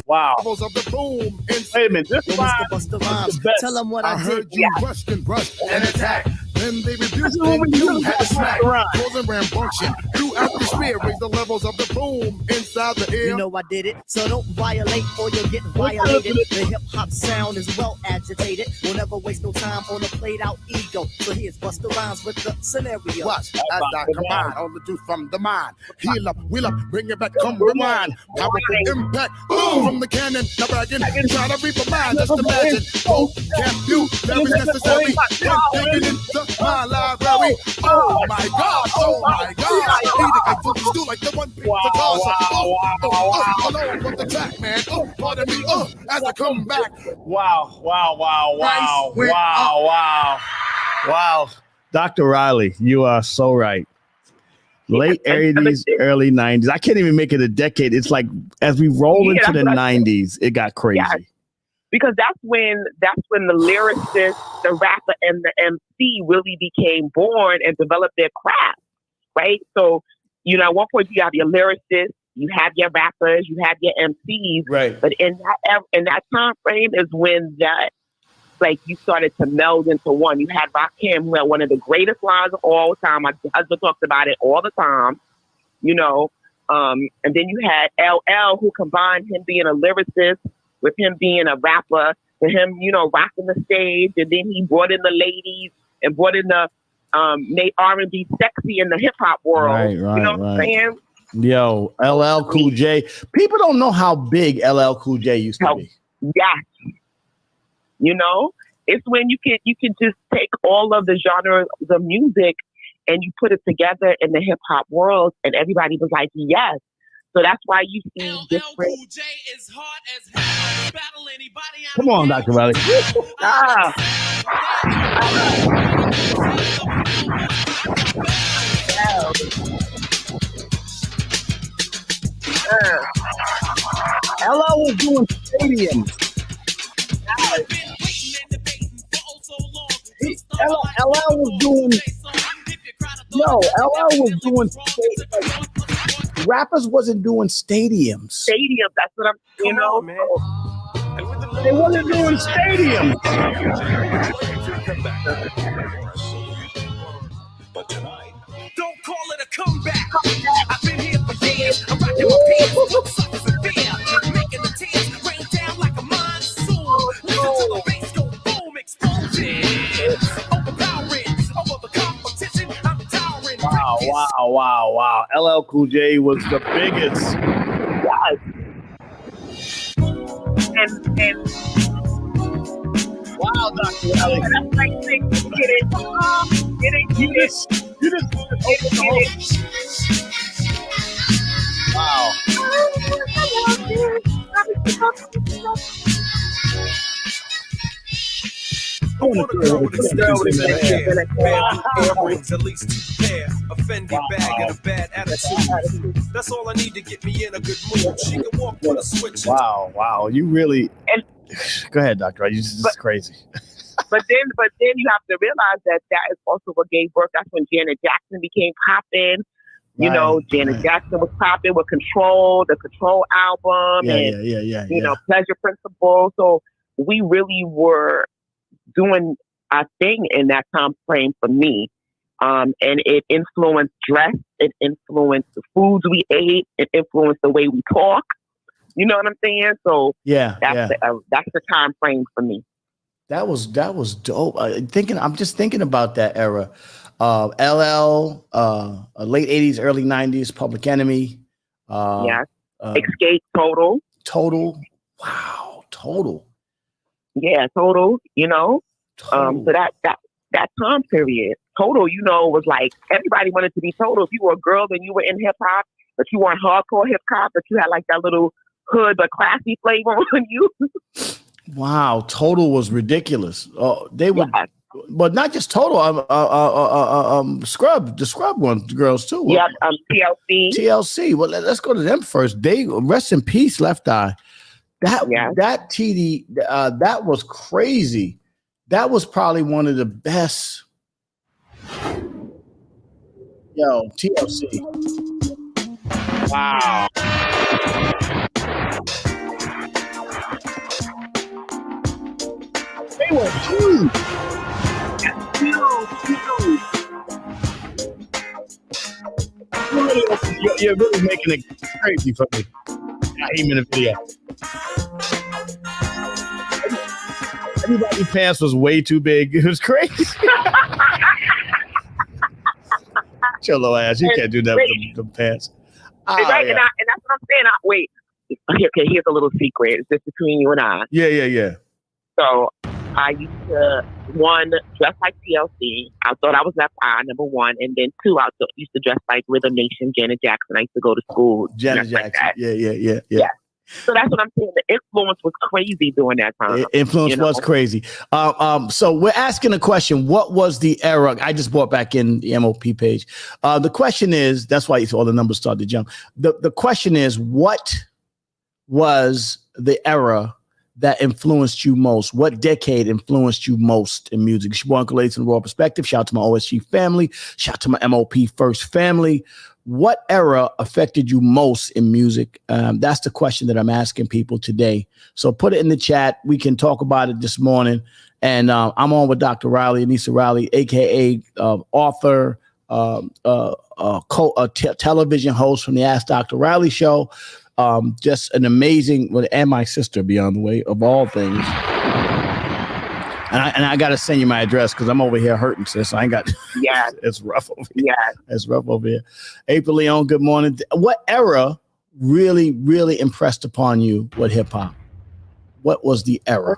Wow. Of the boom. Wait a minute. This line is the best. Tell them what I heard you rush and attack. Then they rebuked and you had to smack. Causing rambunctious. You atmosphere raise the levels of the boom inside the air. You know I did it, so don't violate or you'll get violated. The hip hop sound is well agitated. We'll never waste no time on a played out ego. So here's Busta Rhymes with the scenario. Watch as I combine all the juice from the mind. Heal up, wheel up, bring it back, come rewind. Powerful impact, boom from the cannon. Now bragging, try to reap a mind. Just imagine, vocabulary necessary. When digging into my library. Oh my God, oh my God. I took the stool like the one piece of cars. Alone with the track, man. Pardon me, as I come back. Wow. Dr. Riley, you are so right. Late 80s, early 90s. I can't even make it a decade. It's like as we roll into the 90s, it got crazy. Yeah. Because that's when the lyricist, the rapper, and the MC really became born and developed their craft, right? So, at one point you have your lyricists, you have your rappers, you have your MCs, right? But in that time frame is when that, like, you started to meld into one. You had Rakim, who had one of the greatest lines of all time. My husband talks about it all the time, and then you had LL, who combined him being a lyricist with him being a rapper, to him, rocking the stage, and then he brought in the ladies and brought in the made R&B sexy in the hip hop world. Right, you know what I'm saying? Yo, LL Cool J. People don't know how big LL Cool J used to be. Yes. It's when you can just take all of the genres of music and you put it together in the hip hop world, and everybody was like, yes. So that's why you see different. Come on, Dr. Riley. LL was doing stadiums. LL was doing. LL was doing stadiums. Rappers wasn't doing stadiums. That's what I'm, man. They wasn't doing stadiums. But tonight, don't call it a comeback. I've been here for years. I'm rocking my pants, suckers and beer, making the tears rain down like a monsoon. Listen to the bass go boom, explosion. Overpowering over the competition. I'm towering. Wow. LL Cool J was the biggest. And wow, Dr. Riley. That's like get it. You just wow. I want to go with the at least 2 pair, a Fendi bag and a bad attitude. That's all I need to get me in a good mood. She can walk with a switch. Wow. You really. Go ahead, Doctor. This is crazy. But then you have to realize that is also what gave birth. That's when Janet Jackson became popping. Janet Jackson was popping with Control, the Control album, Pleasure Principle. So we really were doing a thing in that time frame for me. And it influenced dress, it influenced the foods we ate, it influenced the way we talk. You know what I'm saying? So that's the time frame for me. That was dope. I'm just thinking about that era. LL, late 80s, early 90s, Public Enemy. Escape, Total. Wow, Total. Yeah, Total. Total. So that time period, Total, was like everybody wanted to be Total. If you were a girl and you were in hip hop, but you weren't hardcore hip hop, but you had like that little hood but classy flavor on you. Wow, Total was ridiculous. They were, but not just Total. Scrub, the Scrub one, girls too. Yeah, TLC. TLC. Well, let's go to them first. They rest in peace, Left Eye. That TD, that was crazy. that was probably one of the best. Yo, TLC. Wow. They were huge. You're really making it crazy for me. Not even a video. Everybody's pants was way too big. It was crazy. Your little ass. You can't do that with the pants. Right, yeah. and that's what I'm saying. Wait. Okay, here's a little secret. It's just between you and I. Yeah. So I used to, one, dress like TLC. I thought I was that eye, number one. And then two, I used to dress like Rhythm Nation, Janet Jackson. I used to go to school. Janet Jackson. Like yeah. So that's what I'm saying. The influence was crazy during that time. Influence was crazy. So we're asking a question. What was the era? I just brought back in the MOP page. The question is, that's why all the numbers started to jump. The question is, what was the era that influenced you most? What decade influenced you most in music? It's your boy Uncle Ace in the Raw Perspective. Shout out to my OSG family. Shout out to my MOP First family. What era affected you most in music? That's the question that I'm asking people today. So put it in the chat. We can talk about it this morning. And I'm on with Dr. Riley, Anissa Riley, a.k.a. Author, television host from the Ask Dr. Riley show. Just an amazing, and my sister, beyond the way, of all things. And I got to send you my address because I'm over here hurting, sis. I ain't got. Yeah, it's rough over here. Yeah, it's rough over here. April Leon, good morning. What era really impressed upon you with hip hop? What was the era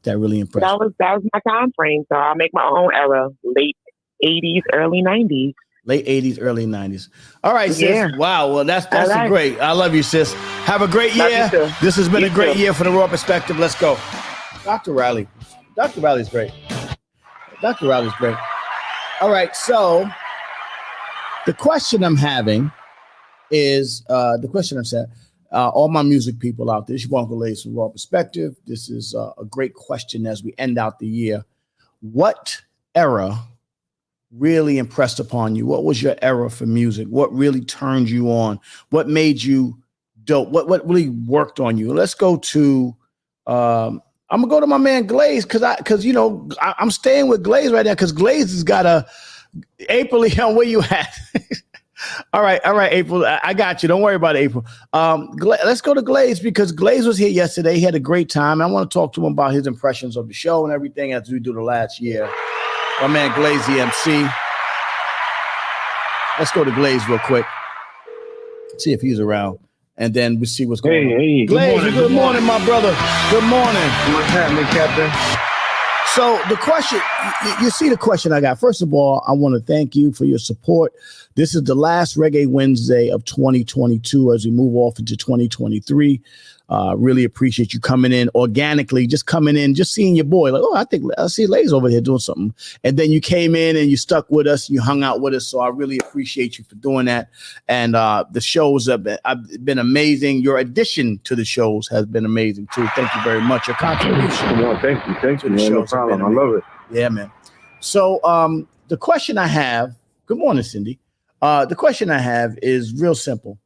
that really impressed? That was my time frame. So I'll make my own era. Late 80s, early 90s. Late 80s, early 90s. All right, sis. Yeah. Wow. Well, that's great. I love you, sis. Have a great year. This has been a great year for the Raw Perspective. Let's go. Dr. Riley. Dr. Riley's great. Dr. Riley's great. All right. So the question I'm having is all my music people out there. This is your Uncle Ace from Raw Perspective. This is a great question as we end out the year. What era really impressed upon you? What was your era for music? What really turned you on? What made you dope? What really worked on you? Let's go to I'm gonna go to my man Glaze because I'm staying with Glaze right now because Glaze has got a April Leon, where you at? All right, April. I got you. Don't worry about it, April. Let's go to Glaze because Glaze was here yesterday. He had a great time. I want to talk to him about his impressions of the show and everything as we do the last year. My man Glaze, the MC. Let's go to Glaze real quick. See if he's around. And then we see what's going on. Hey, Glaze, good morning, my brother. Good morning. What's happening, Captain? So the question, you see the question I got. First of all, I want to thank you for your support. This is the last Reggae Wednesday of 2022 as we move off into 2023. Really appreciate you coming in organically, just coming in, just seeing your boy. Like, I think I see Lays over here doing something. And then you came in and you stuck with us. You hung out with us. So I really appreciate you for doing that. And the shows have been amazing. Your addition to the shows has been amazing too. Thank you very much. Your contribution. Well, thank you. Thank you. No problem. I love it. Yeah, man. So the question I have, good morning, Cindy. The question I have is real simple.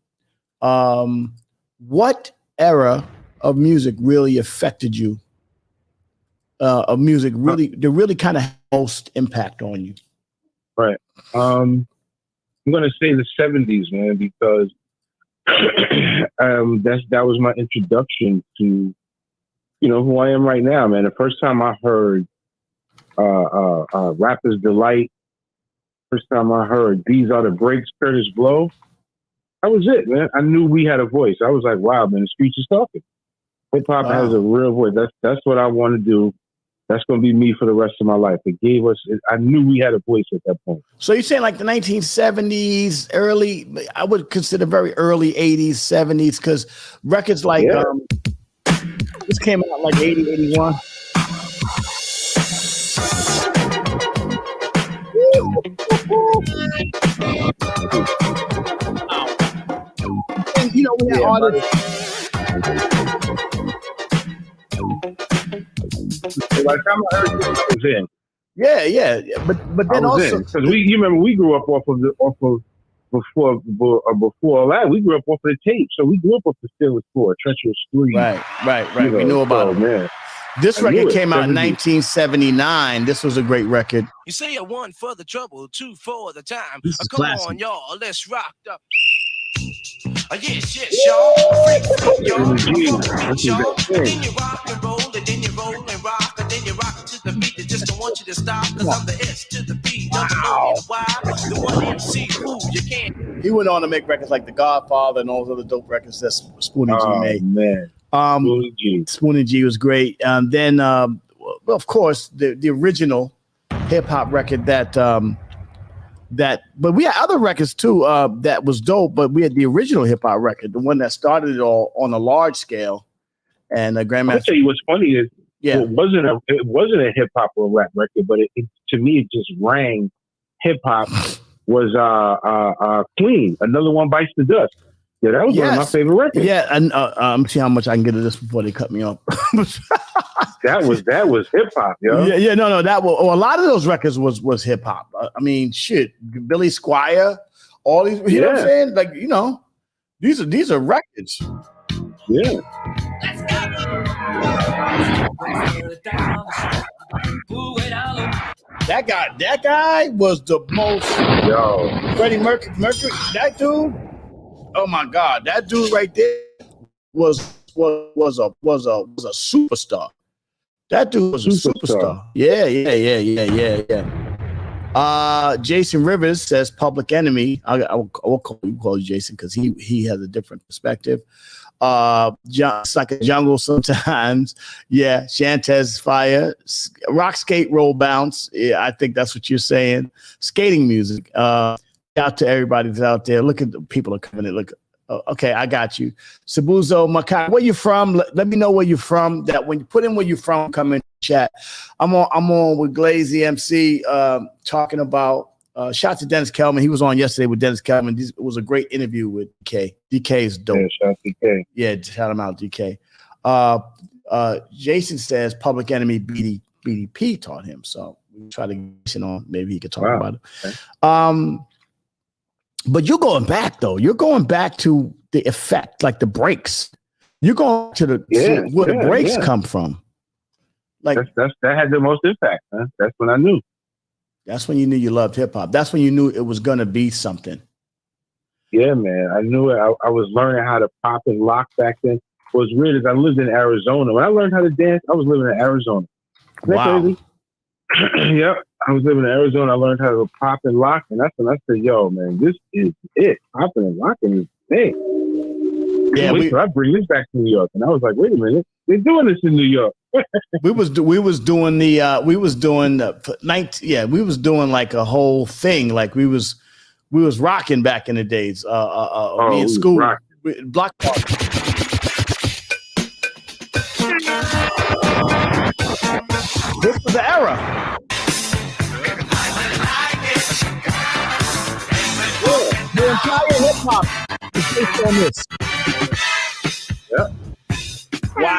What era of music really affected you? Of music really kind of had most impact on you? Right. I'm going to say the 70s, man, because that was my introduction to, who I am right now, man. The first time I heard Rapper's Delight, first time I heard These Are the Breaks, Curtis Blow, that was it, man. I knew we had a voice. I was like, wow, man, the speech is talking. Hip hop has a real voice. That's what I want to do. That's going to be me for the rest of my life. I knew we had a voice at that point. So you're saying like the 1970s, I would consider very early 80s, 70s, because records like this came out like 80, 81. And we had artists. So by the time I heard this, I was in. Yeah. But then also because you remember we grew up off of before all that, we grew up off of the tape. So we grew up off the Steelers 4, Treacherous 3. Right. We knew about it. Man. This record came out in 1979. This was a great record. You say a one for the trouble, two for the time. This is Come classic. on, y'all, let's rock up. Yes, y'all. Freak, y'all. Beat, y'all. Then you rock and roll, and then you roll and rock, and then you rock to the beat. They just don't want you to stop, because I'm the S to the B. Wow. Why? The one MC who you can't. He went on to make records like The Godfather and all those other dope records that Spoonie G made. Man. Spoonie G was great. Then, of course, the original hip hop record but we had other records too that was dope. But we had the original hip hop record, the one that started it all on a large scale. And Grandmaster. I'll tell you what's funny is it wasn't a hip hop or rap record, but to me it just rang hip hop. Was Clean, Another One Bites the Dust. Yeah, that was one of my favorite records. Yeah, and I'm see how much I can get of this before they cut me off. that was hip hop, yo. Yeah, no, that was a lot of those records was hip hop. I mean, shit, Billy Squire, all these, you know what I'm saying? Like, you know, these are records. Yeah. That guy was the most Freddie Mercury. That dude. Oh my God, that dude right there was a superstar. That dude was a superstar. Yeah. Jason Rivers says Public Enemy. I will call you Jason because he has a different perspective. It's like a jungle sometimes. Yeah, Shantez Fire, rock skate roll bounce. Yeah, I think that's what you're saying. Skating music. Out to everybody that's out there. Look at the people are coming in. Look, okay, I got you. Sabuzo Makai, where you from? Let me know where you're from. That when you put in where you're from, come in chat. I'm on with Glazy MC talking about shout out to Dennis Kelman. He was on yesterday with Dennis Kelman. It was a great interview with DK. DK is dope. Yeah, shout out DK. Yeah, shout him out, DK. Jason says Public Enemy BDP taught him. So we try to get him on. Maybe he could talk about it. Okay. But you're going back though. You're going back to the effect, like the breaks. You're going to where the breaks come from. Like that had the most impact. Huh? That's when I knew. That's when you knew you loved hip hop. That's when you knew it was gonna be something. Yeah, man. I knew it. I was learning how to pop and lock back then. What was weird is I lived in Arizona. When I learned how to dance, I was living in Arizona. Isn't that crazy? Yep. I was living in Arizona. I learned how to pop and lock, and that's when I said, "Yo, man, this is it. Popping and locking is big." Yeah, I bring this back to New York, and I was like, "Wait a minute, they're doing this in New York." we was doing like a whole thing. Like we was rocking back in the days. Me in school, block party. This was the era. The entire hip hop is based on this. Yep. Wow.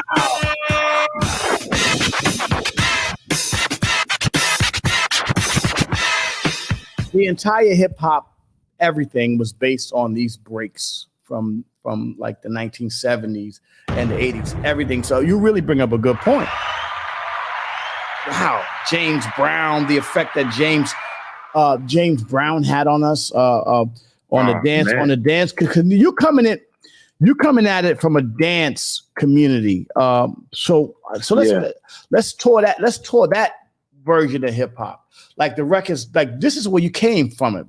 The entire hip hop, everything was based on these breaks from like the 1970s and the 80s. Everything. So you really bring up a good point. Wow, James Brown, the effect that James Brown had on us on the dance. Because you're coming at it from a dance community. So let's tour that version of hip hop. Like the records, like this is where you came from it.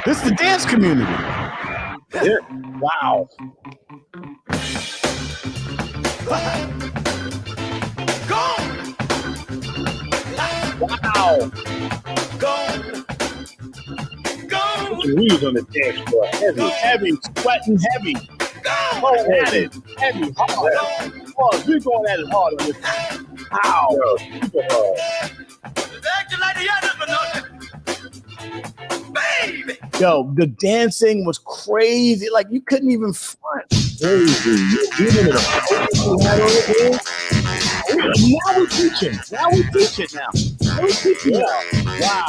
This is the dance community. Yeah. Wow. Wow. We was on the dance floor. Heavy, sweating heavy. Going at it. Heavy, hard. We're going at it hard on this. Ow. Yo, super hard. Acting like the others, but no. Baby. Yo, the dancing was crazy. Like you couldn't even front. Crazy. Now we're teaching. Now we teach it now. Wow.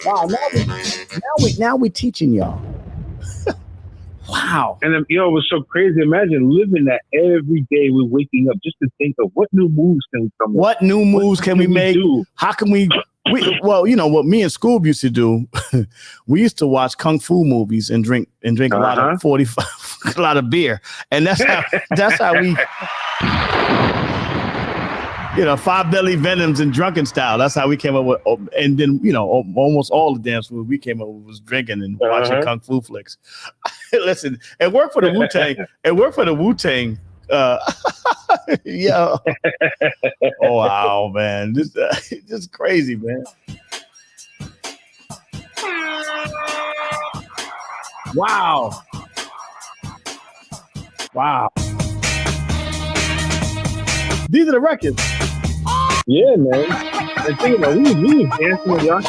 Wow. Now we teaching y'all. Wow. And it was so crazy. Imagine living that every day. We're waking up just to think of what new moves can we come up? What new moves can we make? How can we? Well, you know what me and Scoob used to do. We used to watch kung fu movies and drink a lot of 45, a lot of beer, and that's how we. Five Deadly Venoms and Drunken Style. That's how we came up with, and then almost all the dance moves we came up with was drinking and watching kung fu flicks. Listen, it worked for the Wu-Tang. It worked for the Wu-Tang. Yeah. Oh wow, man, this crazy, man. Wow. These are the records. Yeah, man. And think about we was dancing with y'all.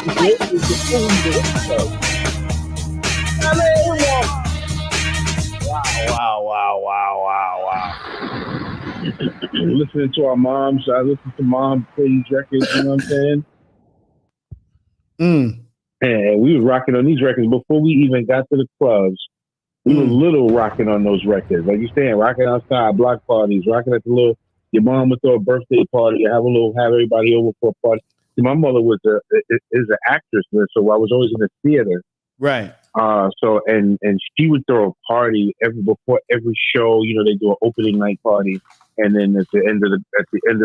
Wow. Listening to our moms. I listened to mom play these records, you know what I'm saying? And we were rocking on these records before we even got to the clubs. We were little rocking on those records. Like you saying, rocking outside, block parties, rocking at the little, your mom would throw a birthday party, have everybody over for a party. See, my mother is an actress, so I was always in the theater. Right. So she would throw a party before every show. They do an opening night party, and then at the end of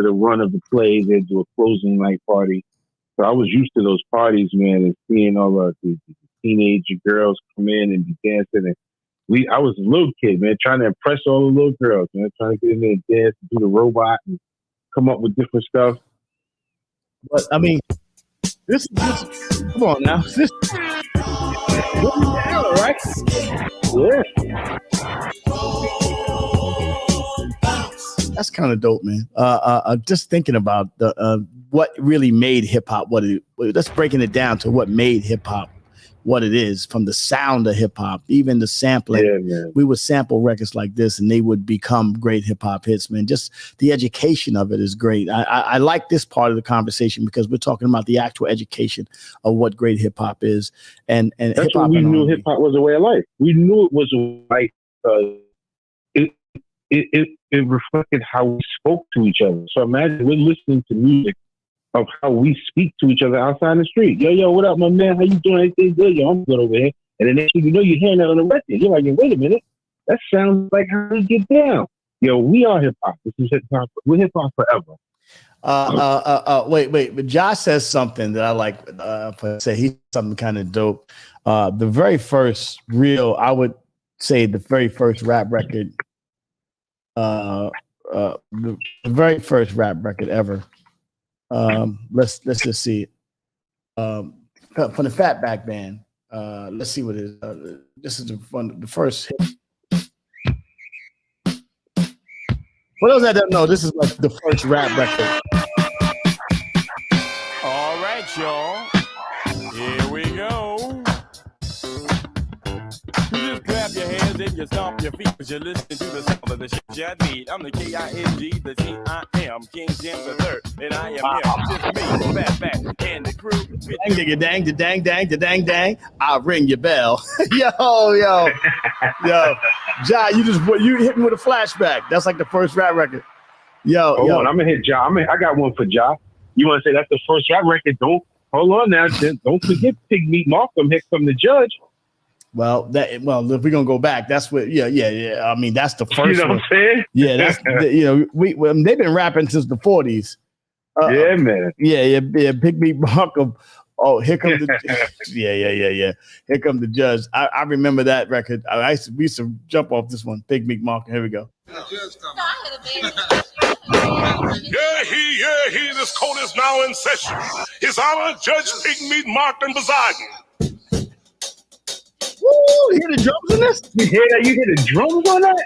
the run of the play, they do a closing night party. So I was used to those parties, man, and seeing all the teenage girls come in and be dancing. And I was a little kid, man, trying to impress all the little girls, man, trying to get in there and dance and do the robot and come up with different stuff. But I mean, this come on now. This era, right? Yeah. That's kind of dope, man. Just thinking about what really made hip hop let's breaking it down to what made hip hop what it is, from the sound of hip hop, even the sampling. Yeah, we would sample records like this and they would become great hip hop hits, man. Just the education of it is great. I like this part of the conversation because we're talking about the actual education of what great hip hop is. And that's what we knew hip hop was a way of life. We knew it was a way of life. It reflected how we spoke to each other. So imagine we're listening to music of how we speak to each other outside the street. Yo, what up, my man? How you doing? Anything good? Yo, I'm good over here. And then next thing you know, you're hearing that on the record. You're like, wait a minute. That sounds like how we get down. Yo, we are hip hop. This is hip hop. We're hip hop forever. Wait. But Josh says something that I like. He's something kind of dope. The very first I would say the very first rap record. The very first rap record ever. Let's just see it. From the Fatback Band. Let's see what it is. This is the first hit. For those that don't know, this is like the first rap record. All right, y'all. Here we go. You just clap your hands and you stomp your feet as you listen to the sound of the shit you need. I'm the K-I-N-G, the T-I-M, King Jim the Third, and I am here. Just me, Fatback, and the crew. Dang. I'll ring your bell. yo. Ja, you hit me with a flashback. That's like the first rap record. Hold on, I'm gonna hit Ja. I got one for Ja. You want to say that's the first rap record? Hold on now. Don't forget Pig Meat Malcolm. Here come the judge. Well, if we're gonna go back, that's what. Yeah. I mean, that's the first. You know what I'm saying? Yeah, that's they've been rapping since the 40s. Yeah, man. Yeah. Big Meat Malcolm. Oh, here comes the yeah. Here comes the judge. I remember that record. We used to jump off this one. Big Meat Malcolm. Here we go. He, this court is now in session. His Honor Judge Big Meat Malcolm presiding. Woo! You hear the drums in this? You hear that? You hear the drums on that?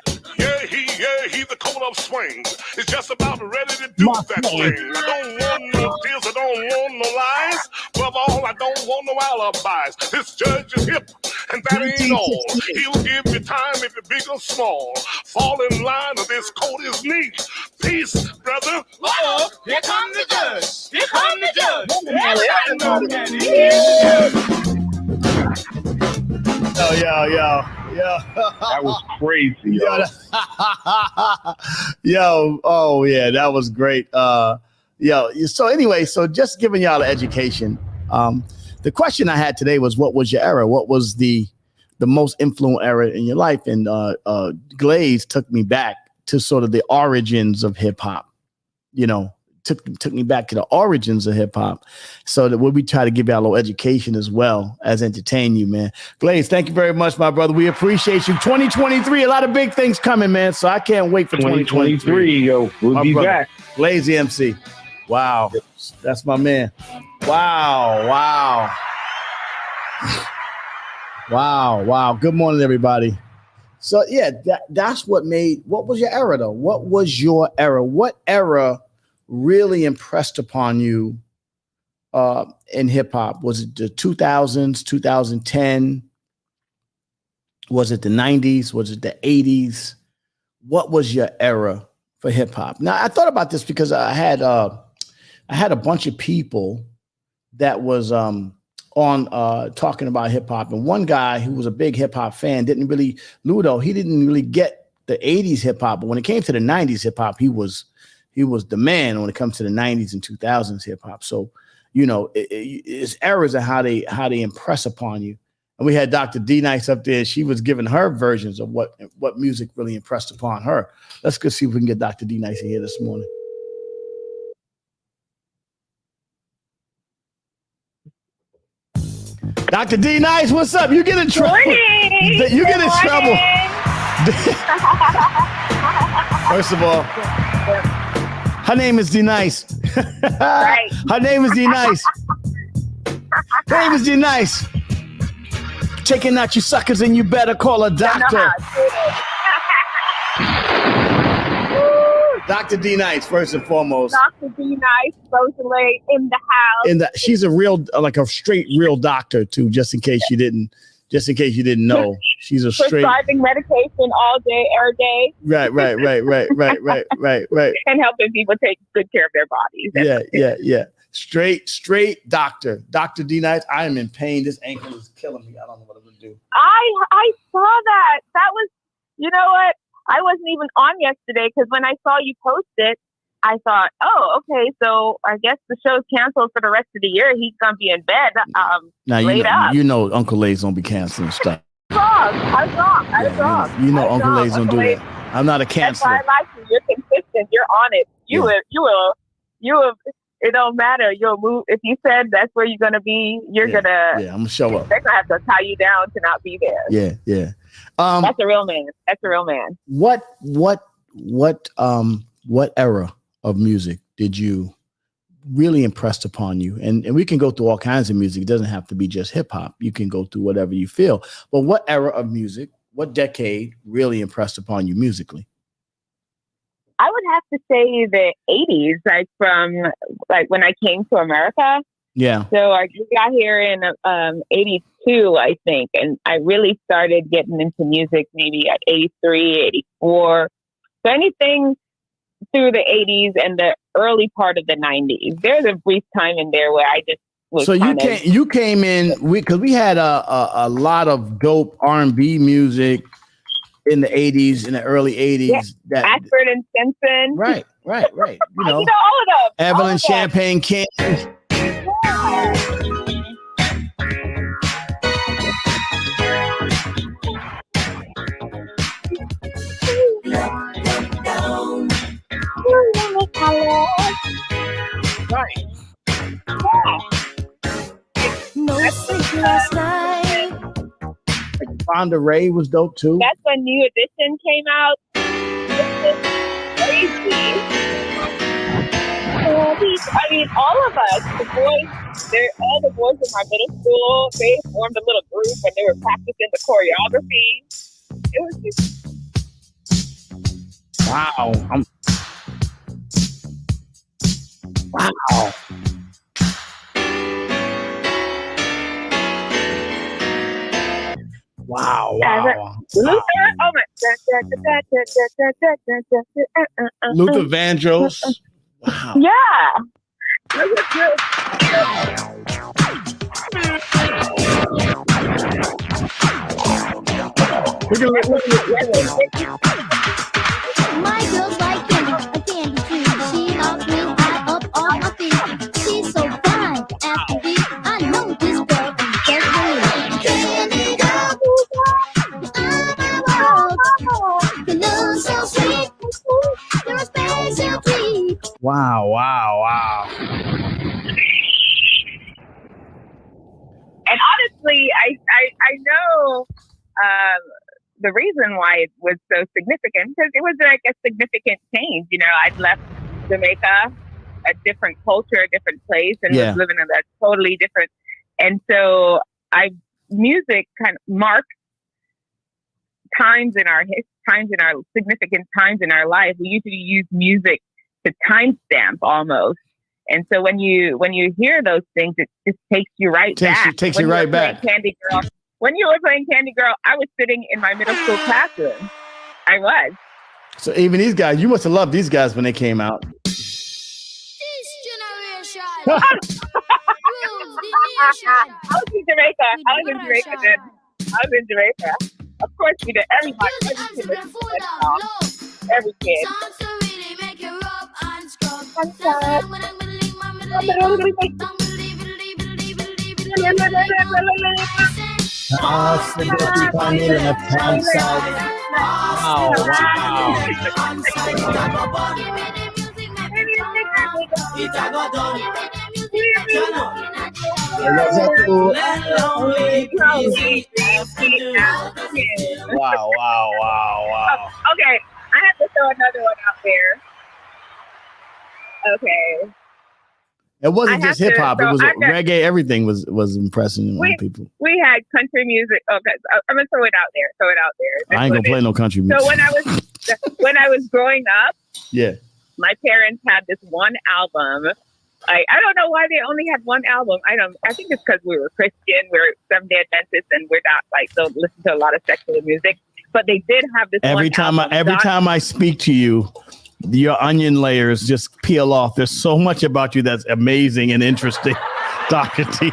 he's the coat of swings. It's just about ready to do that thing. I don't want no tears, I don't want no lies. Above all, I don't want no alibis. This judge is hip, and that ain't all. He'll give you time if you're big or small. Fall in line or this coat is neat. Peace, brother. Uh-oh, here comes the judge. Here comes the judge. Everybody knows that he Yo. That was crazy, yo. Oh yeah, that was great. So anyway, so just giving y'all the education. The question I had today was, what was your era? What was the most influential era in your life? And Glaze took me back to sort of the origins of hip hop. You know, took me back to the origins of hip hop, so that we try to give you a little education as well as entertain you, man. Glaze, thank you very much, my brother. We appreciate you. 2023, a lot of big things coming, man. So I can't wait for 2023. Yo, we'll be back. Glaze MC. Wow, that's my man. Wow. Good morning, everybody. So yeah, that's what was your era though? What was your era? What era really impressed upon you in hip hop? Was it the 2000s, 2010? Was it the 90s? Was it the 80s? What was your era for hip hop? Now I thought about this because I had a bunch of people that was on talking about hip hop, and one guy who was a big hip hop fan didn't really get the 80s hip hop, but when it came to the 90s hip hop, he was the man when it comes to the 90s and 2000s hip hop. So, you know, it's eras of how they impress upon you. And we had Dr. D Nice up there. She was giving her versions of what music really impressed upon her. Let's go see if we can get Dr. D Nice in here this morning. Dr. D Nice, what's up? You get in trouble. You get in trouble. First of all, her name is D Nice. Right. Her name is D Nice. Her name is D Nice. Taking out you suckers, and you better call a doctor. Dr. D Nice, first and foremost. Dr. D Nice, Rosalie in the house. She's a straight real doctor too, just in case you didn't know. She's a straight prescribing medication all day, every day. Right. And helping people take good care of their bodies. Yeah. Straight doctor. Dr. D Nice, I am in pain. This ankle is killing me. I don't know what I'm gonna do. I saw that. That was, you know what? I wasn't even on yesterday because when I saw you post it, I thought, oh, okay, so I guess the show's canceled for the rest of the year. He's gonna be in bed, Now you know Uncle Lay's gonna be canceling stuff. I was wrong. You know Uncle Lay's gonna do that. I'm not a canceler. That's why I like you. You're consistent. You're on it. You will. It don't matter. You'll move. If you said that's where you're gonna be, you're gonna. Yeah, I'm gonna show up. They're gonna have to tie you down to not be there. Yeah. That's a real man. What era of music did you really impressed upon you? And we can go through all kinds of music. It doesn't have to be just hip hop. You can go through whatever you feel. But what era of music, what decade really impressed upon you musically? I would have to say the 80s, from when I came to America. Yeah. So I got here in 82, I think. And I really started getting into music maybe at 83, 84. So anything through the 80s and the early part of the 90s. There's a brief time in there where I just was. So you came in because we had a lot of dope R&B music in the 80s, in the early 80s. Yeah. That Ashford and Simpson. Right. You know all of them. Evelyn Champagne King. Right. No sleep last night. Fonda Ray was dope too. That's when New Edition came out. Crazy. I mean, all of us, all the boys in my middle school, they formed a little group and they were practicing the choreography. It was just Wow. Wow. Wow, wow. Luther, oh my. Luther Vandross. Wow. Yeah. My girl's like candy, a candy tree. She knocks me high up off my feet. She's so fine, after me. I know this girl is just for me. Candy girl, you look so sweet. You're a special treat. Wow, wow, wow. And honestly, I know the reason why it was so significant, because it was like a significant change. You know, I'd left Jamaica, a different culture, a different place, and was living in a totally different. And so music kind of marks times in our significant times in our life. We usually use music to timestamp almost. And so when you hear those things, it just takes you right back. Takes you right back. Candy Girl. When you were playing Candy Girl, I was sitting in my middle school classroom. I was. So even these guys, you must have loved these guys when they came out. This generation. I was in Jamaica. Then. I was in Jamaica. Of course, we did. Everybody. Every kid. Wow. Okay, I have to throw another one out there. Okay. It wasn't just hip hop; it was reggae. Everything was impressing on people. We had country music. Okay, I'm gonna throw it out there. I ain't gonna play no country music. So when I was growing up, my parents had this one album. I don't know why they only had one album. I think it's because we were Christian, we're Seventh-day Adventists, and we're not don't listen to a lot of secular music. But they did have this. Every time I speak to you, your onion layers just peel off. There's so much about you that's amazing and interesting, Dr. T.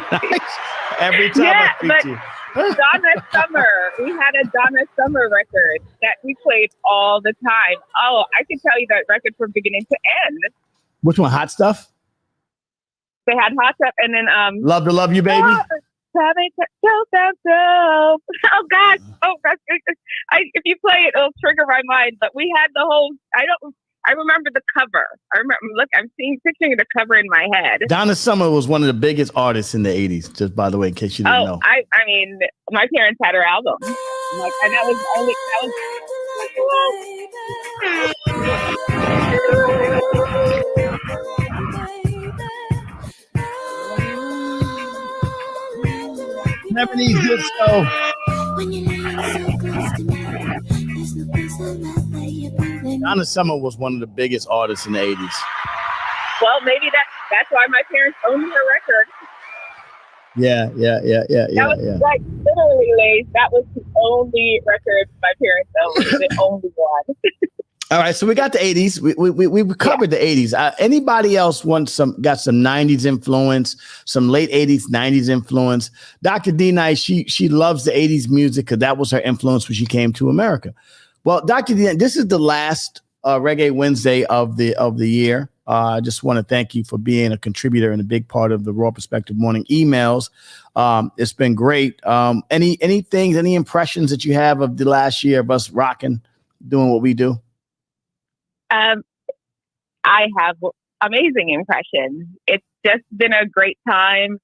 Every time I speak to you. Donna Summer. We had a Donna Summer record that we played all the time. Oh, I can tell you that record from beginning to end. Which one? Hot Stuff? They had Hot Stuff and then Love to Love You, Baby. Oh gosh. If you play it, it'll trigger my mind. But we had the whole I remember the cover. I'm picturing the cover in my head. Donna Summer was one of the biggest artists in the 80s, just by the way, in case you didn't know. I mean, my parents had her album. And that was Never needs good stuff. Donna Summer was one of the biggest artists in the 80s. Well, maybe that's why my parents owned her record. Yeah. That was like literally, Lace. That was the only record my parents owned. The only one. All right, so we got the 80s. We covered the 80s. Anybody else got some 90s influence, some late 80s, 90s influence? Dr. D Nice, she loves the 80s music because that was her influence when she came to America. Well, Dr. D, this is the last Reggae Wednesday of the year. I just want to thank you for being a contributor and a big part of the Raw Perspective Morning emails. It's been great. Any impressions that you have of the last year of us rocking, doing what we do? I have amazing impressions. It's just been a great time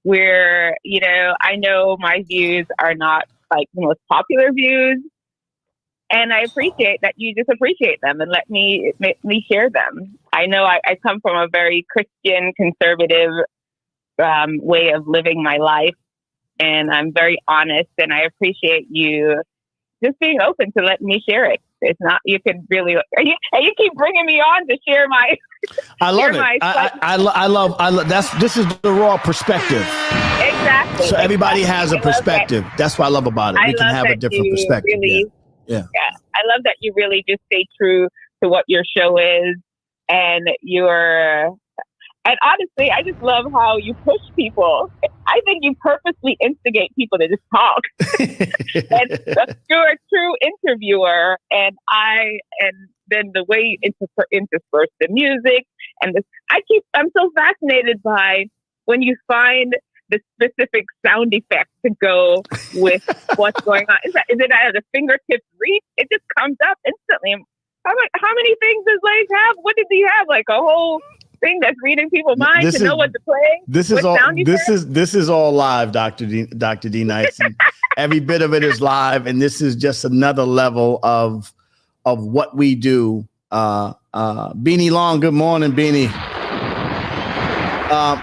where, I know my views are not like the most popular views, and I appreciate that you just appreciate them and let me share them. I know I come from a very Christian, conservative way of living my life, and I'm very honest, and I appreciate you just being open to let me share it. It's not. You can really. And you keep bringing me on to share my. I love it. I love. This is the raw perspective. Exactly. So everybody has a perspective. That's what I love about it. We can have a different perspective. Really, yeah. I love that you really just stay true to what your show is, and and honestly, I just love how you push people. I think you purposely instigate people to just talk. And you're a true interviewer, and then the way you intersperse the music and I'm so fascinated by when you find the specific sound effects to go with what's going on. Is it at a fingertip reach? It just comes up instantly. How many things does Lace have? What did he have? Like a whole thing that's reading people's minds to know what to play. This is all live, Dr. D Nice. Every bit of it is live, and this is just another level of what we do. Beanie Long, good morning, Beanie.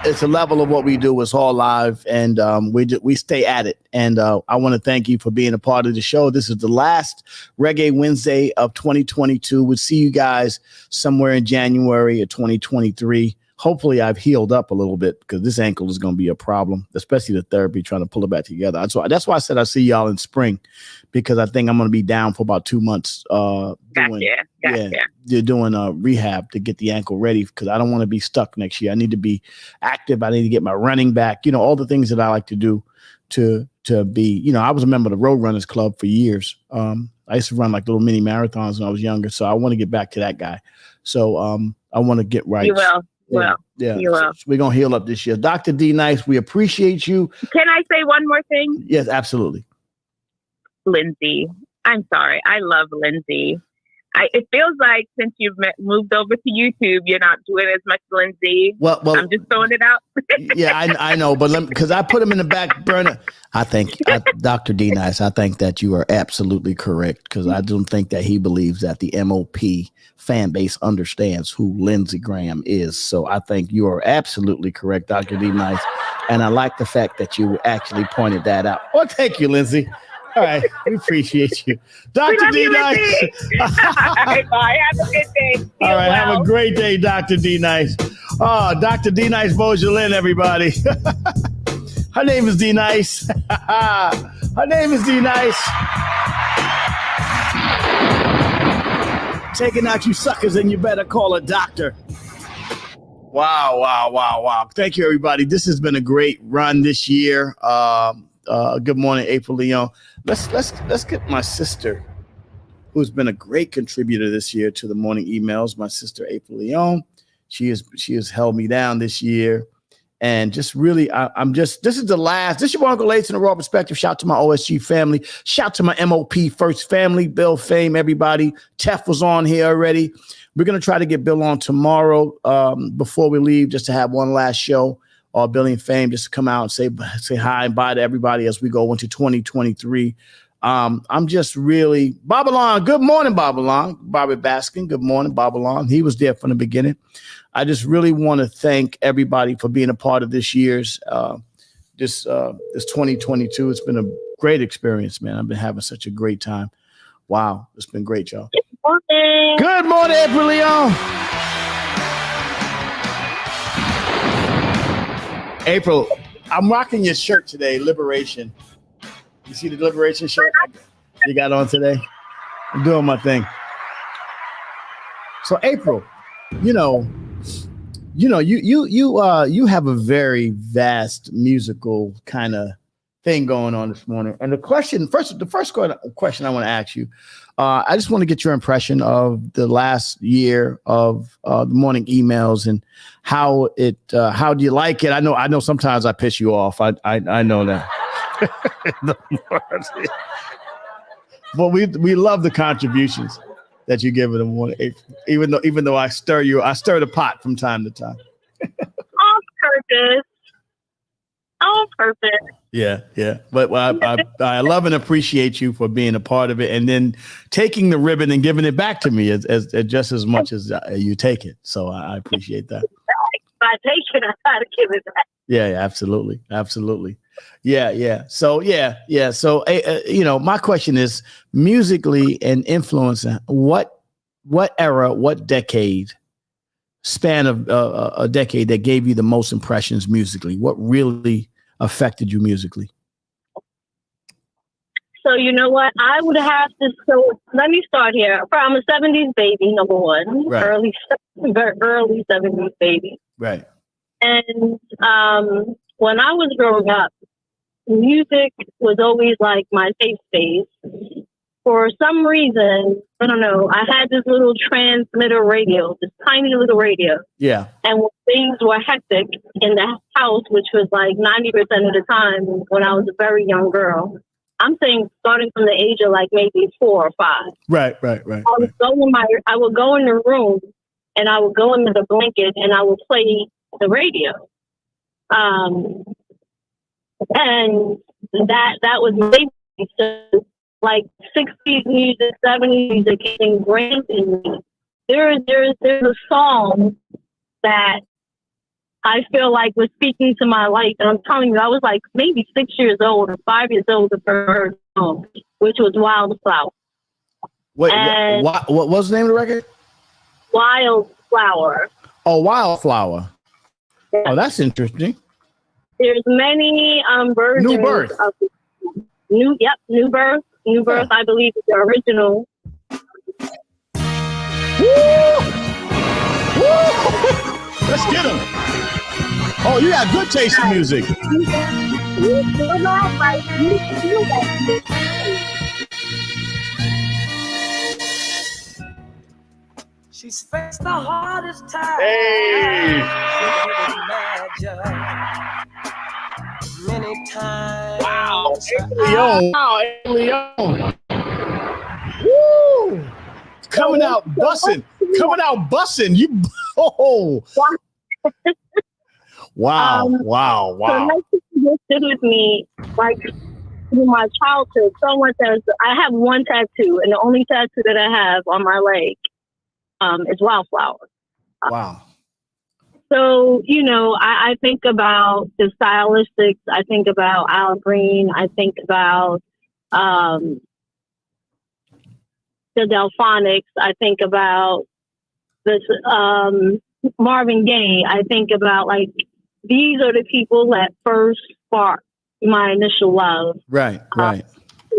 It's a level of what we do. It's all live, and we stay at it. And I want to thank you for being a part of the show. This is the last Reggae Wednesday of 2022. We'll see you guys somewhere in January of 2023. Hopefully, I've healed up a little bit because this ankle is going to be a problem, especially the therapy, trying to pull it back together. That's why I said I'll see y'all in spring, because I think I'm going to be down for about 2 months doing rehab to get the ankle ready, because I don't want to be stuck next year. I need to be active. I need to get my running back, all the things that I like to do to be, I was a member of the Road Runners Club for years. I used to run like little mini marathons when I was younger. So I want to get back to that guy. So I want to get right. You will. Yeah. You will. So we're going to heal up this year. Dr. D Nice, we appreciate you. Can I say one more thing? Yes, absolutely. Lindsay. I'm sorry. I love Lindsay. It feels like since you've moved over to YouTube, you're not doing as much Lindsay. Well, I'm just throwing it out. Yeah, I know, but because I put him in the back burner. I think Dr. D Nice, I think that you are absolutely correct, because I don't think that he believes that the MOP fan base understands who Lindsey Graham is. So I think you are absolutely correct, Dr. D Nice, and I like the fact that you actually pointed that out. Well, thank you, Lindsay. All right, we appreciate you. Dr. D Nice. Bye. Have a good day. All right, have a great day, Dr. D Nice. Oh, Dr. D Nice Beaujolin, everybody. Her name is D Nice. Her name is D Nice. Taking out you suckers, and you better call a doctor. Wow. Thank you, everybody. This has been a great run this year. Good morning, April Leon. Let's get my sister, who's been a great contributor this year to the morning emails. My sister April Leon. She has held me down this year, and just really, this is the last. This is your Uncle Ace in the Raw Perspective. Shout to my OSG family. Shout to my MOP First Family, Bill Fame, everybody. Tef was on here already. We're gonna try to get Bill on tomorrow before we leave, just to have one last show. Billy and Fame, just to come out and say hi and bye to everybody as we go into 2023. I'm just really Babylon. Good morning, Babylon. Bobby Baskin. Good morning, Babylon. He was there from the beginning. I just really want to thank everybody for being a part of this year's this 2022. It's been a great experience, man. I've been having such a great time. Wow, it's been great, y'all. Good morning, April Leon. April, I'm rocking your shirt today, Liberation. You see the Liberation shirt you got on today? I'm doing my thing. So April, you have a very vast musical kind of thing going on this morning. And the first question I want to ask you, I just want to get your impression of the last year of the morning emails and how do you like it? I know sometimes I piss you off. I know that. But we love the contributions that you give in the morning, even though I stir the pot from time to time. On purpose. Yeah. But I love and appreciate you for being a part of it, and then taking the ribbon and giving it back to me as just as much as you take it. So I appreciate that. If I take it, I try to give it back. Yeah, absolutely. Yeah. So So my question is musically and influence. What era? What decade? Span of a decade that gave you the most impressions musically? What really affected you musically? So you know what? I would have to. So let me start here. I'm a '70s baby, number one. Right. Early '70s baby. Right. And when I was growing up, music was always like my safe space. For some reason, I don't know, I had this little transmitter radio, this tiny little radio. Yeah. And when things were hectic in the house, which was like 90% of the time when I was a very young girl, I'm saying starting from the age of like maybe 4 or 5. Right. I would go in the room and I would go into the blanket and I would play the radio. And that was maybe so like 60s music, 70s music ingrained in me. There's a song that I feel like was speaking to my life. And I'm telling you, I was like maybe 6 years old or 5 years old the first song, which was Wildflower. What was the name of the record? Wildflower. Oh, Wildflower. Yeah. Oh, that's interesting. There's many versions. New Birth. Of New Birth. New Birth, I believe, is the original. Woo! Let's get him. Oh, you got good taste in music. She's faced the hardest time. Hey. Many times. Wow, Leon. Woo! Coming out bussing. You. Oh. Wow. So nice to sit with me, like through my childhood. Someone says I have one tattoo, and the only tattoo that I have on my leg is Wildflower. Wow. So, I think about the stylistics. I think about Al Green. I think about the Delphonics. I think about this Marvin Gaye. I think about, like, these are the people that first sparked my initial love. Right.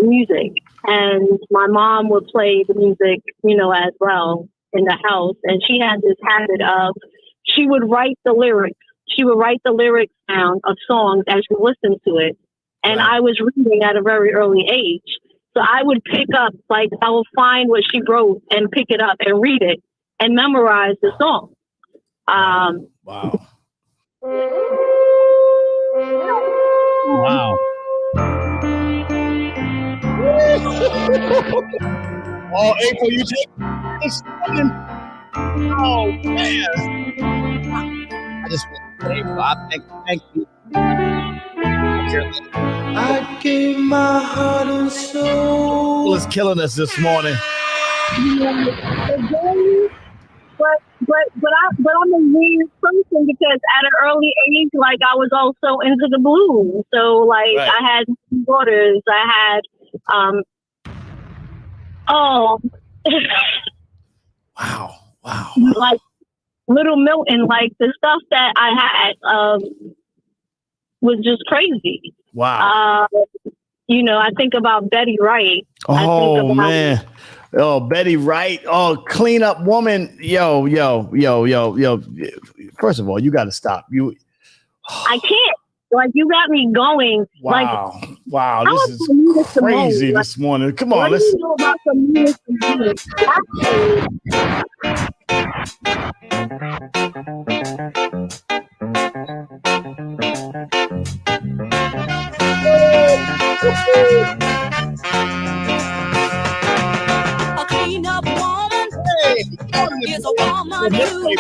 Music. And my mom would play the music, as well in the house. And she had this habit of, she would write the lyrics. She would write the lyrics down of songs as she listened to it. And I was reading at a very early age. So I would pick up, like, I would find what she wrote and pick it up and read it and memorize the song. Wow. Oh, April, you take this one. Oh, man. I just want to say, Bob, thank you. I gave my heart and soul. It's killing us this morning. But I'm a weird person because at an early age, like, I was also into the blues. So, like, right. I had daughters. I had Wow. Like Little Milton, like the stuff that I had was just crazy. Wow. I think about Betty Wright. Oh, man. Oh, Betty Wright. Oh, clean up woman. Yo. First of all, you got to stop. I can't. Like, you got me going. Wow. Like, wow. This is crazy this morning. Come on. Let's. You know about the A clean up woman is a woman who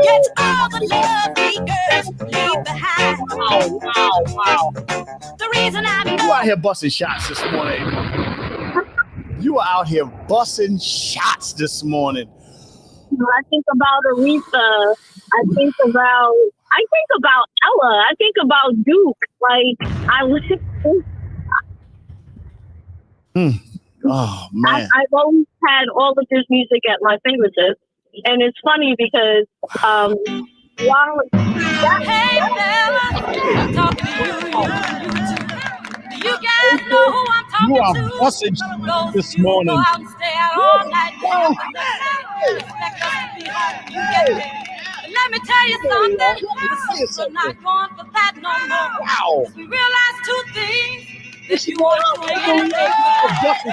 gets all the love we girls leave behind. Wow. The reason I know You out here busting shots this morning. You are out here busting shots this morning. I think about Aretha. I think about Ella. I think about Duke. Like, I listen. Oh man, I've always had all of this music at my fingertips, and it's funny because while Hey, fella, I'm talking to you too. You guys know who I'm talking you are to. busted Those this of you who go morning. out and stay out all night, you have to expect us to be home when you get there. But let me tell you something, the sisters are not going for that no more. Wow. We realize two things, that you won't do anything for us. We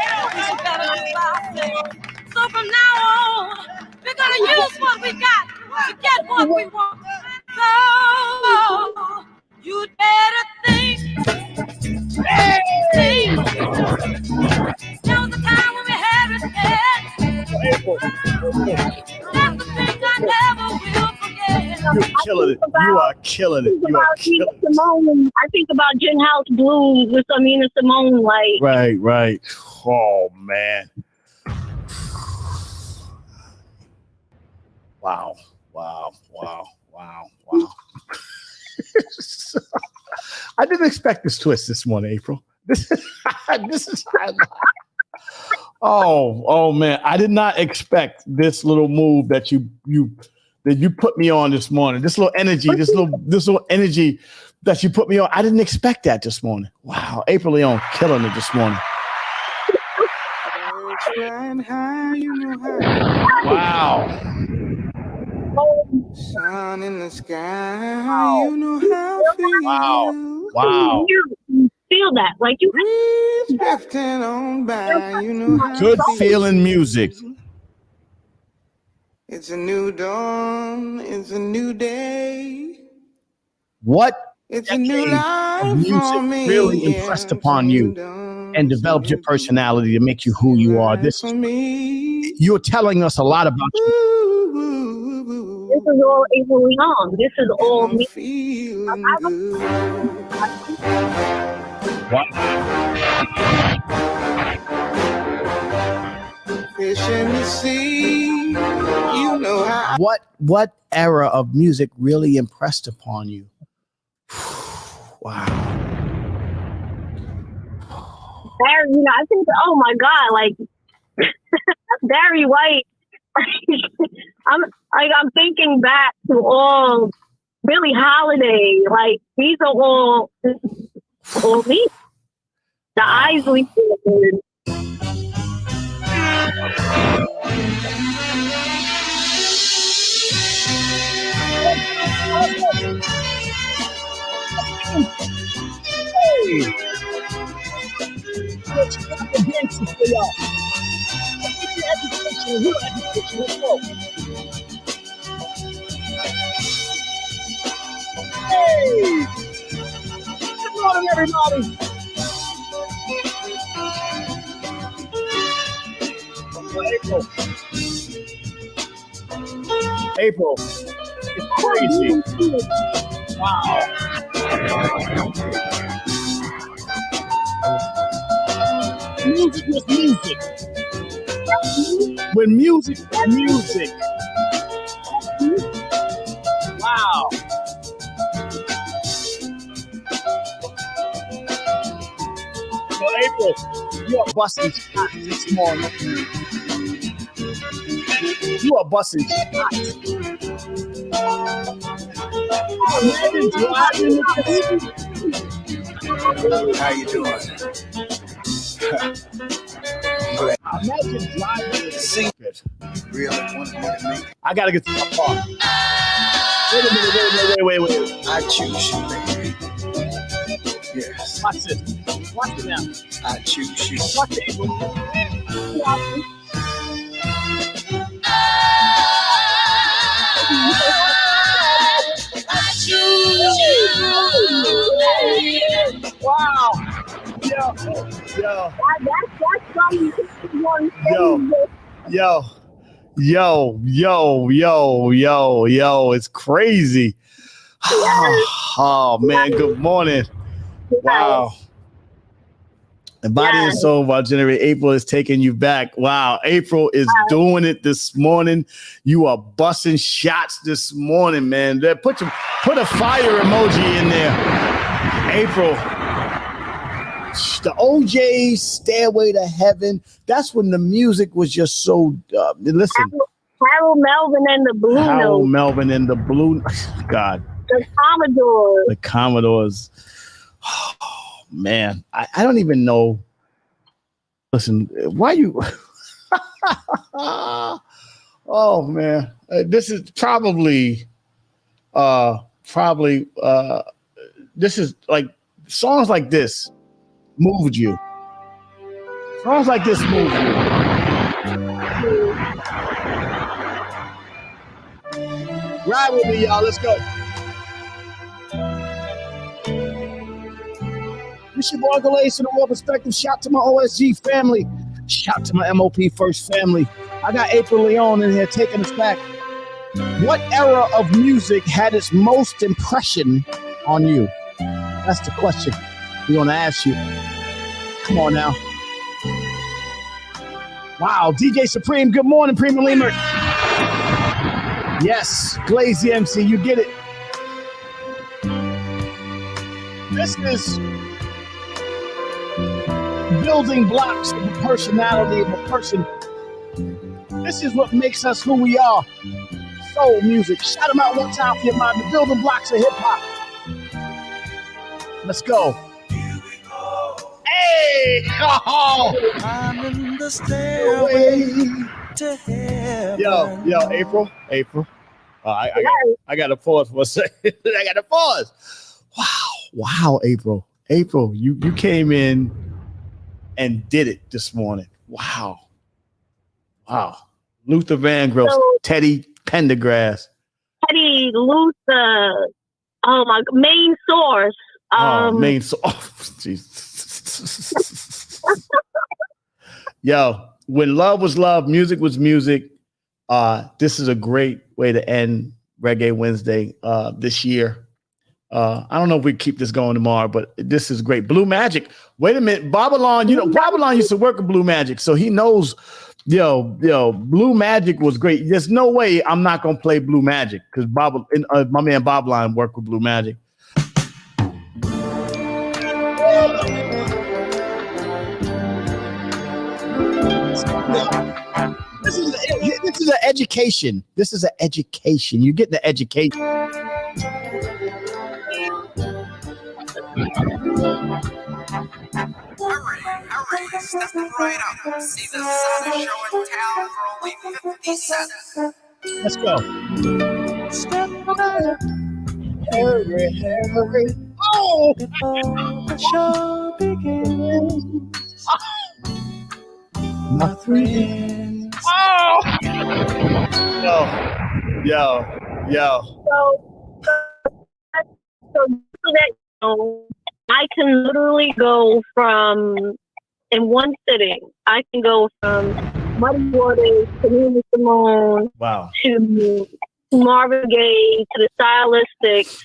better do by ourselves. So from now on, we're gonna use what we got to get what we want. So you'd better think. There was a time when we had respect. That's the thing I never will forget. You're killing it. You are killing it. You are killing it. Simone, I think about Gin House Blues with some Nina Simone, like. Right. Oh man. Wow. I didn't expect this twist this morning, April. This is oh man. I did not expect this little move that you put me on this morning. This little energy that you put me on. I didn't expect that this morning. Wow. April Leon killing it this morning. Wow. Sun in the sky, you know how I feel. Wow. You feel that, like you. Breeze drifting on by, you know how Good I feel. feeling music. It's a new dawn, it's a new day. What It's a new life music for me. really impressed upon you and developed your personality to make you who you are? You're telling us a lot about you. This is all April Leon. This is all me. Fish in the sea, you know how. What era of music really impressed upon you? Wow. Barry, I think, oh my God, like Barry White. I'm thinking back to all Billie Holiday. Like these are all me. The Isley Brothers. Let's clap the dancing for y'all. Real education, let's go. Hey! Good morning, everybody. April, it's crazy. Wow. Music was music. When music was music. Wow. So April, you are busting shots this morning. You are busting shots. Imagine driving How you doing? Imagine driving it. Really wanted me to make. I gotta get to my car. Wait a minute, wait. I choose you, baby. Yes. Watch this. Watch it now. I choose you. Watch it. I choose you, baby. Wow. Yo, it's crazy. Oh man, good morning. Wow. The body and soul by Generate April is taking you back. Wow, April is doing it this morning. You are busting shots this morning, man. Put a fire emoji in there. April. The OJ's Stairway to Heaven. That's when the music was just so. Listen. Harold Melvin and the Blue Harold Notes. Melvin and the Blue. God. The Commodores. The Commodores. Oh, man. I don't even know. Listen, why you. Oh, man. This is probably. This is like songs like this moved you. Songs like this moved you. Ride with me, y'all. Let's go. This your boy Uncle Ace in the Raw Perspective. Shout to my OSG family. Shout to my MOP First family. I got April Leon in here taking us back. What era of music had its most impression on you? That's the question we want to ask you. Come on now. Wow, DJ Supreme, good morning, Prima Lima. Yes, Glazy MC, you get it. This is building blocks of the personality of a person. This is what makes us who we are. Soul music. Shout them out one time for your mind. The building blocks of hip hop. Let's go. Hey! Oh! I'm in the stairway to heaven. Yo, April. I got to pause for a second. I got to pause. Wow, April, you came in and did it this morning. Wow. Luther Vandross, Teddy Pendergrass. Teddy, Luther. Oh my, Main Source. Main Source. Oh, Jesus. Yo, when love was love, music was music. This is a great way to end Reggae Wednesday this year. I don't know if we keep this going tomorrow, but this is great. Blue Magic. Wait a minute. Babylon, Babylon used to work with Blue Magic, so he knows, Blue Magic was great. There's no way I'm not going to play Blue Magic because my man Babylon worked with Blue Magic. This is an education. This is an education. You get the education. Hurry, stepping right up. See the sun is showing town for only 50 cents. Let's go. Step right up. Hurry. Oh! Before the show begins. My friends. Oh! Yo. So I can literally go from, in one sitting, I can go from Muddy Waters to Nina Simone to Marvin Gaye to the Stylistics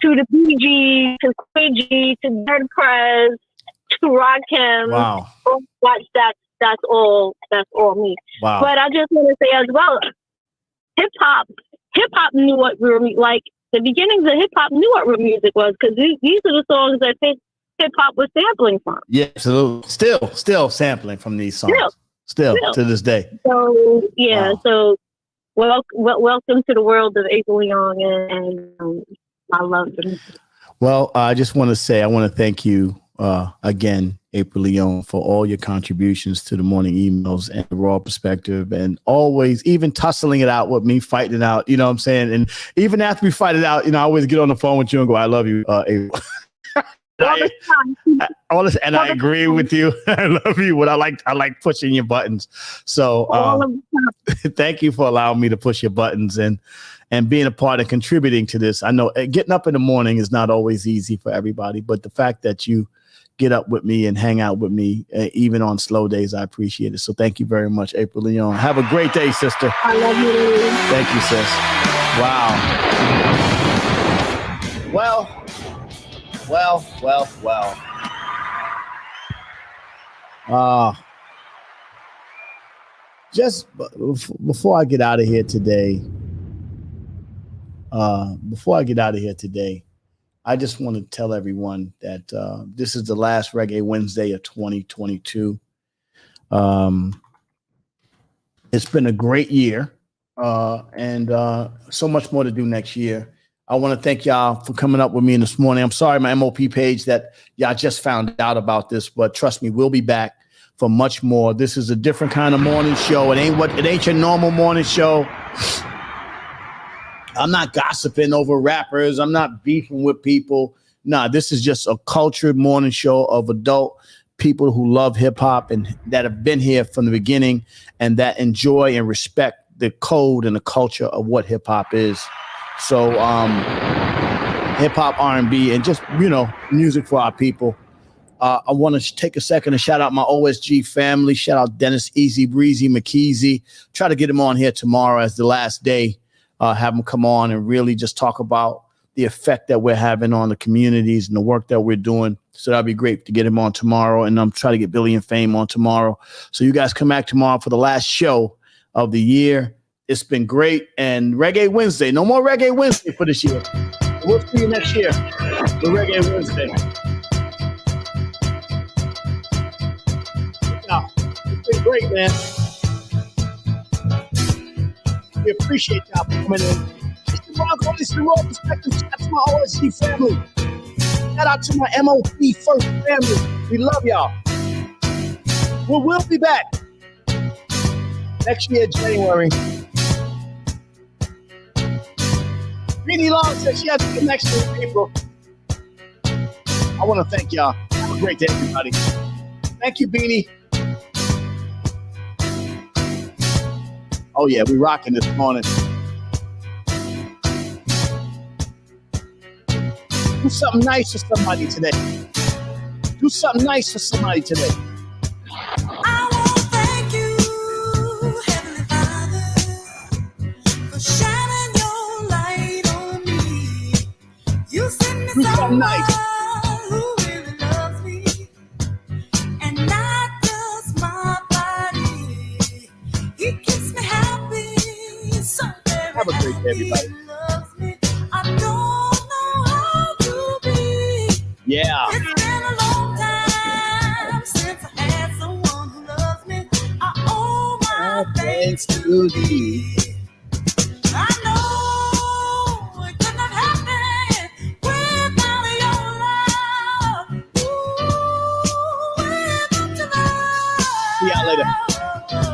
to the PG to Squeegee to Dead Prez to Rakim. Wow. That's all me. Wow. But I just want to say as well, hip hop knew what real like. The beginnings of hip hop knew what real music was because these are the songs that hip hop was sampling from. Yeah, absolutely. Still sampling from these songs. Still to this day. So so welcome to the world of April Young and I love them. Well, I just want to say I want to thank you again, April Leon, for all your contributions to the morning emails and the Raw Perspective, and always even tussling it out with me, fighting it out. You know what I'm saying? And even after we fight it out, I always get on the phone with you and go, "I love you, April." And I agree with you. I love you. What I like pushing your buttons. So thank you for allowing me to push your buttons and being a part of contributing to this. I know getting up in the morning is not always easy for everybody, but the fact that you get up with me and hang out with me, even on slow days, I appreciate it. So thank you very much, April Leon. Have a great day, sister. I love you. Thank you, sis. Wow. Well. Just before I get out of here today, I just want to tell everyone that this is the last Reggae Wednesday of 2022. It's been a great year and so much more to do next year. I want to thank y'all for coming up with me this morning. I'm sorry, my MOP page that y'all just found out about this, but trust me, we'll be back for much more. This is a different kind of morning show. It ain't your normal morning show. I'm not gossiping over rappers. I'm not beefing with people. Nah, this is just a cultured morning show of adult people who love hip hop and that have been here from the beginning and that enjoy and respect the code and the culture of what hip hop is. So hip hop, R&B, and just, music for our people. I want to take a second and shout out my OSG family. Shout out Dennis, Easy Breezy, McKeezy. Try to get him on here tomorrow as the last day. Have him come on and really just talk about the effect that we're having on the communities and the work that we're doing. So that'd be great to get him on tomorrow. And I'm trying to get Billy and Fame on tomorrow. So you guys come back tomorrow for the last show of the year. It's been great. And Reggae Wednesday. No more Reggae Wednesday for this year. We'll see you next year for Reggae Wednesday. It's been great, man. We appreciate y'all for coming in. It's the Raw Perspective. Shout out to my OSG family. Shout out to my MOP first family. We love y'all. We'll be back next year, January. Beanie Long said she has to come next year in April. I want to thank y'all. Have a great day, everybody. Thank you, Beanie. Oh, yeah, we rocking this morning. Do something nice for somebody today. Do something nice for somebody today. I want to thank you, Heavenly Father, for shining your light on me. You sent me someone who really loves me, and not just my body. He keeps me happy, so very Have a great day, everybody. loves me. I don't know how to be. Yeah. It's been a long time since I had someone who loves me. I owe my thanks to thee.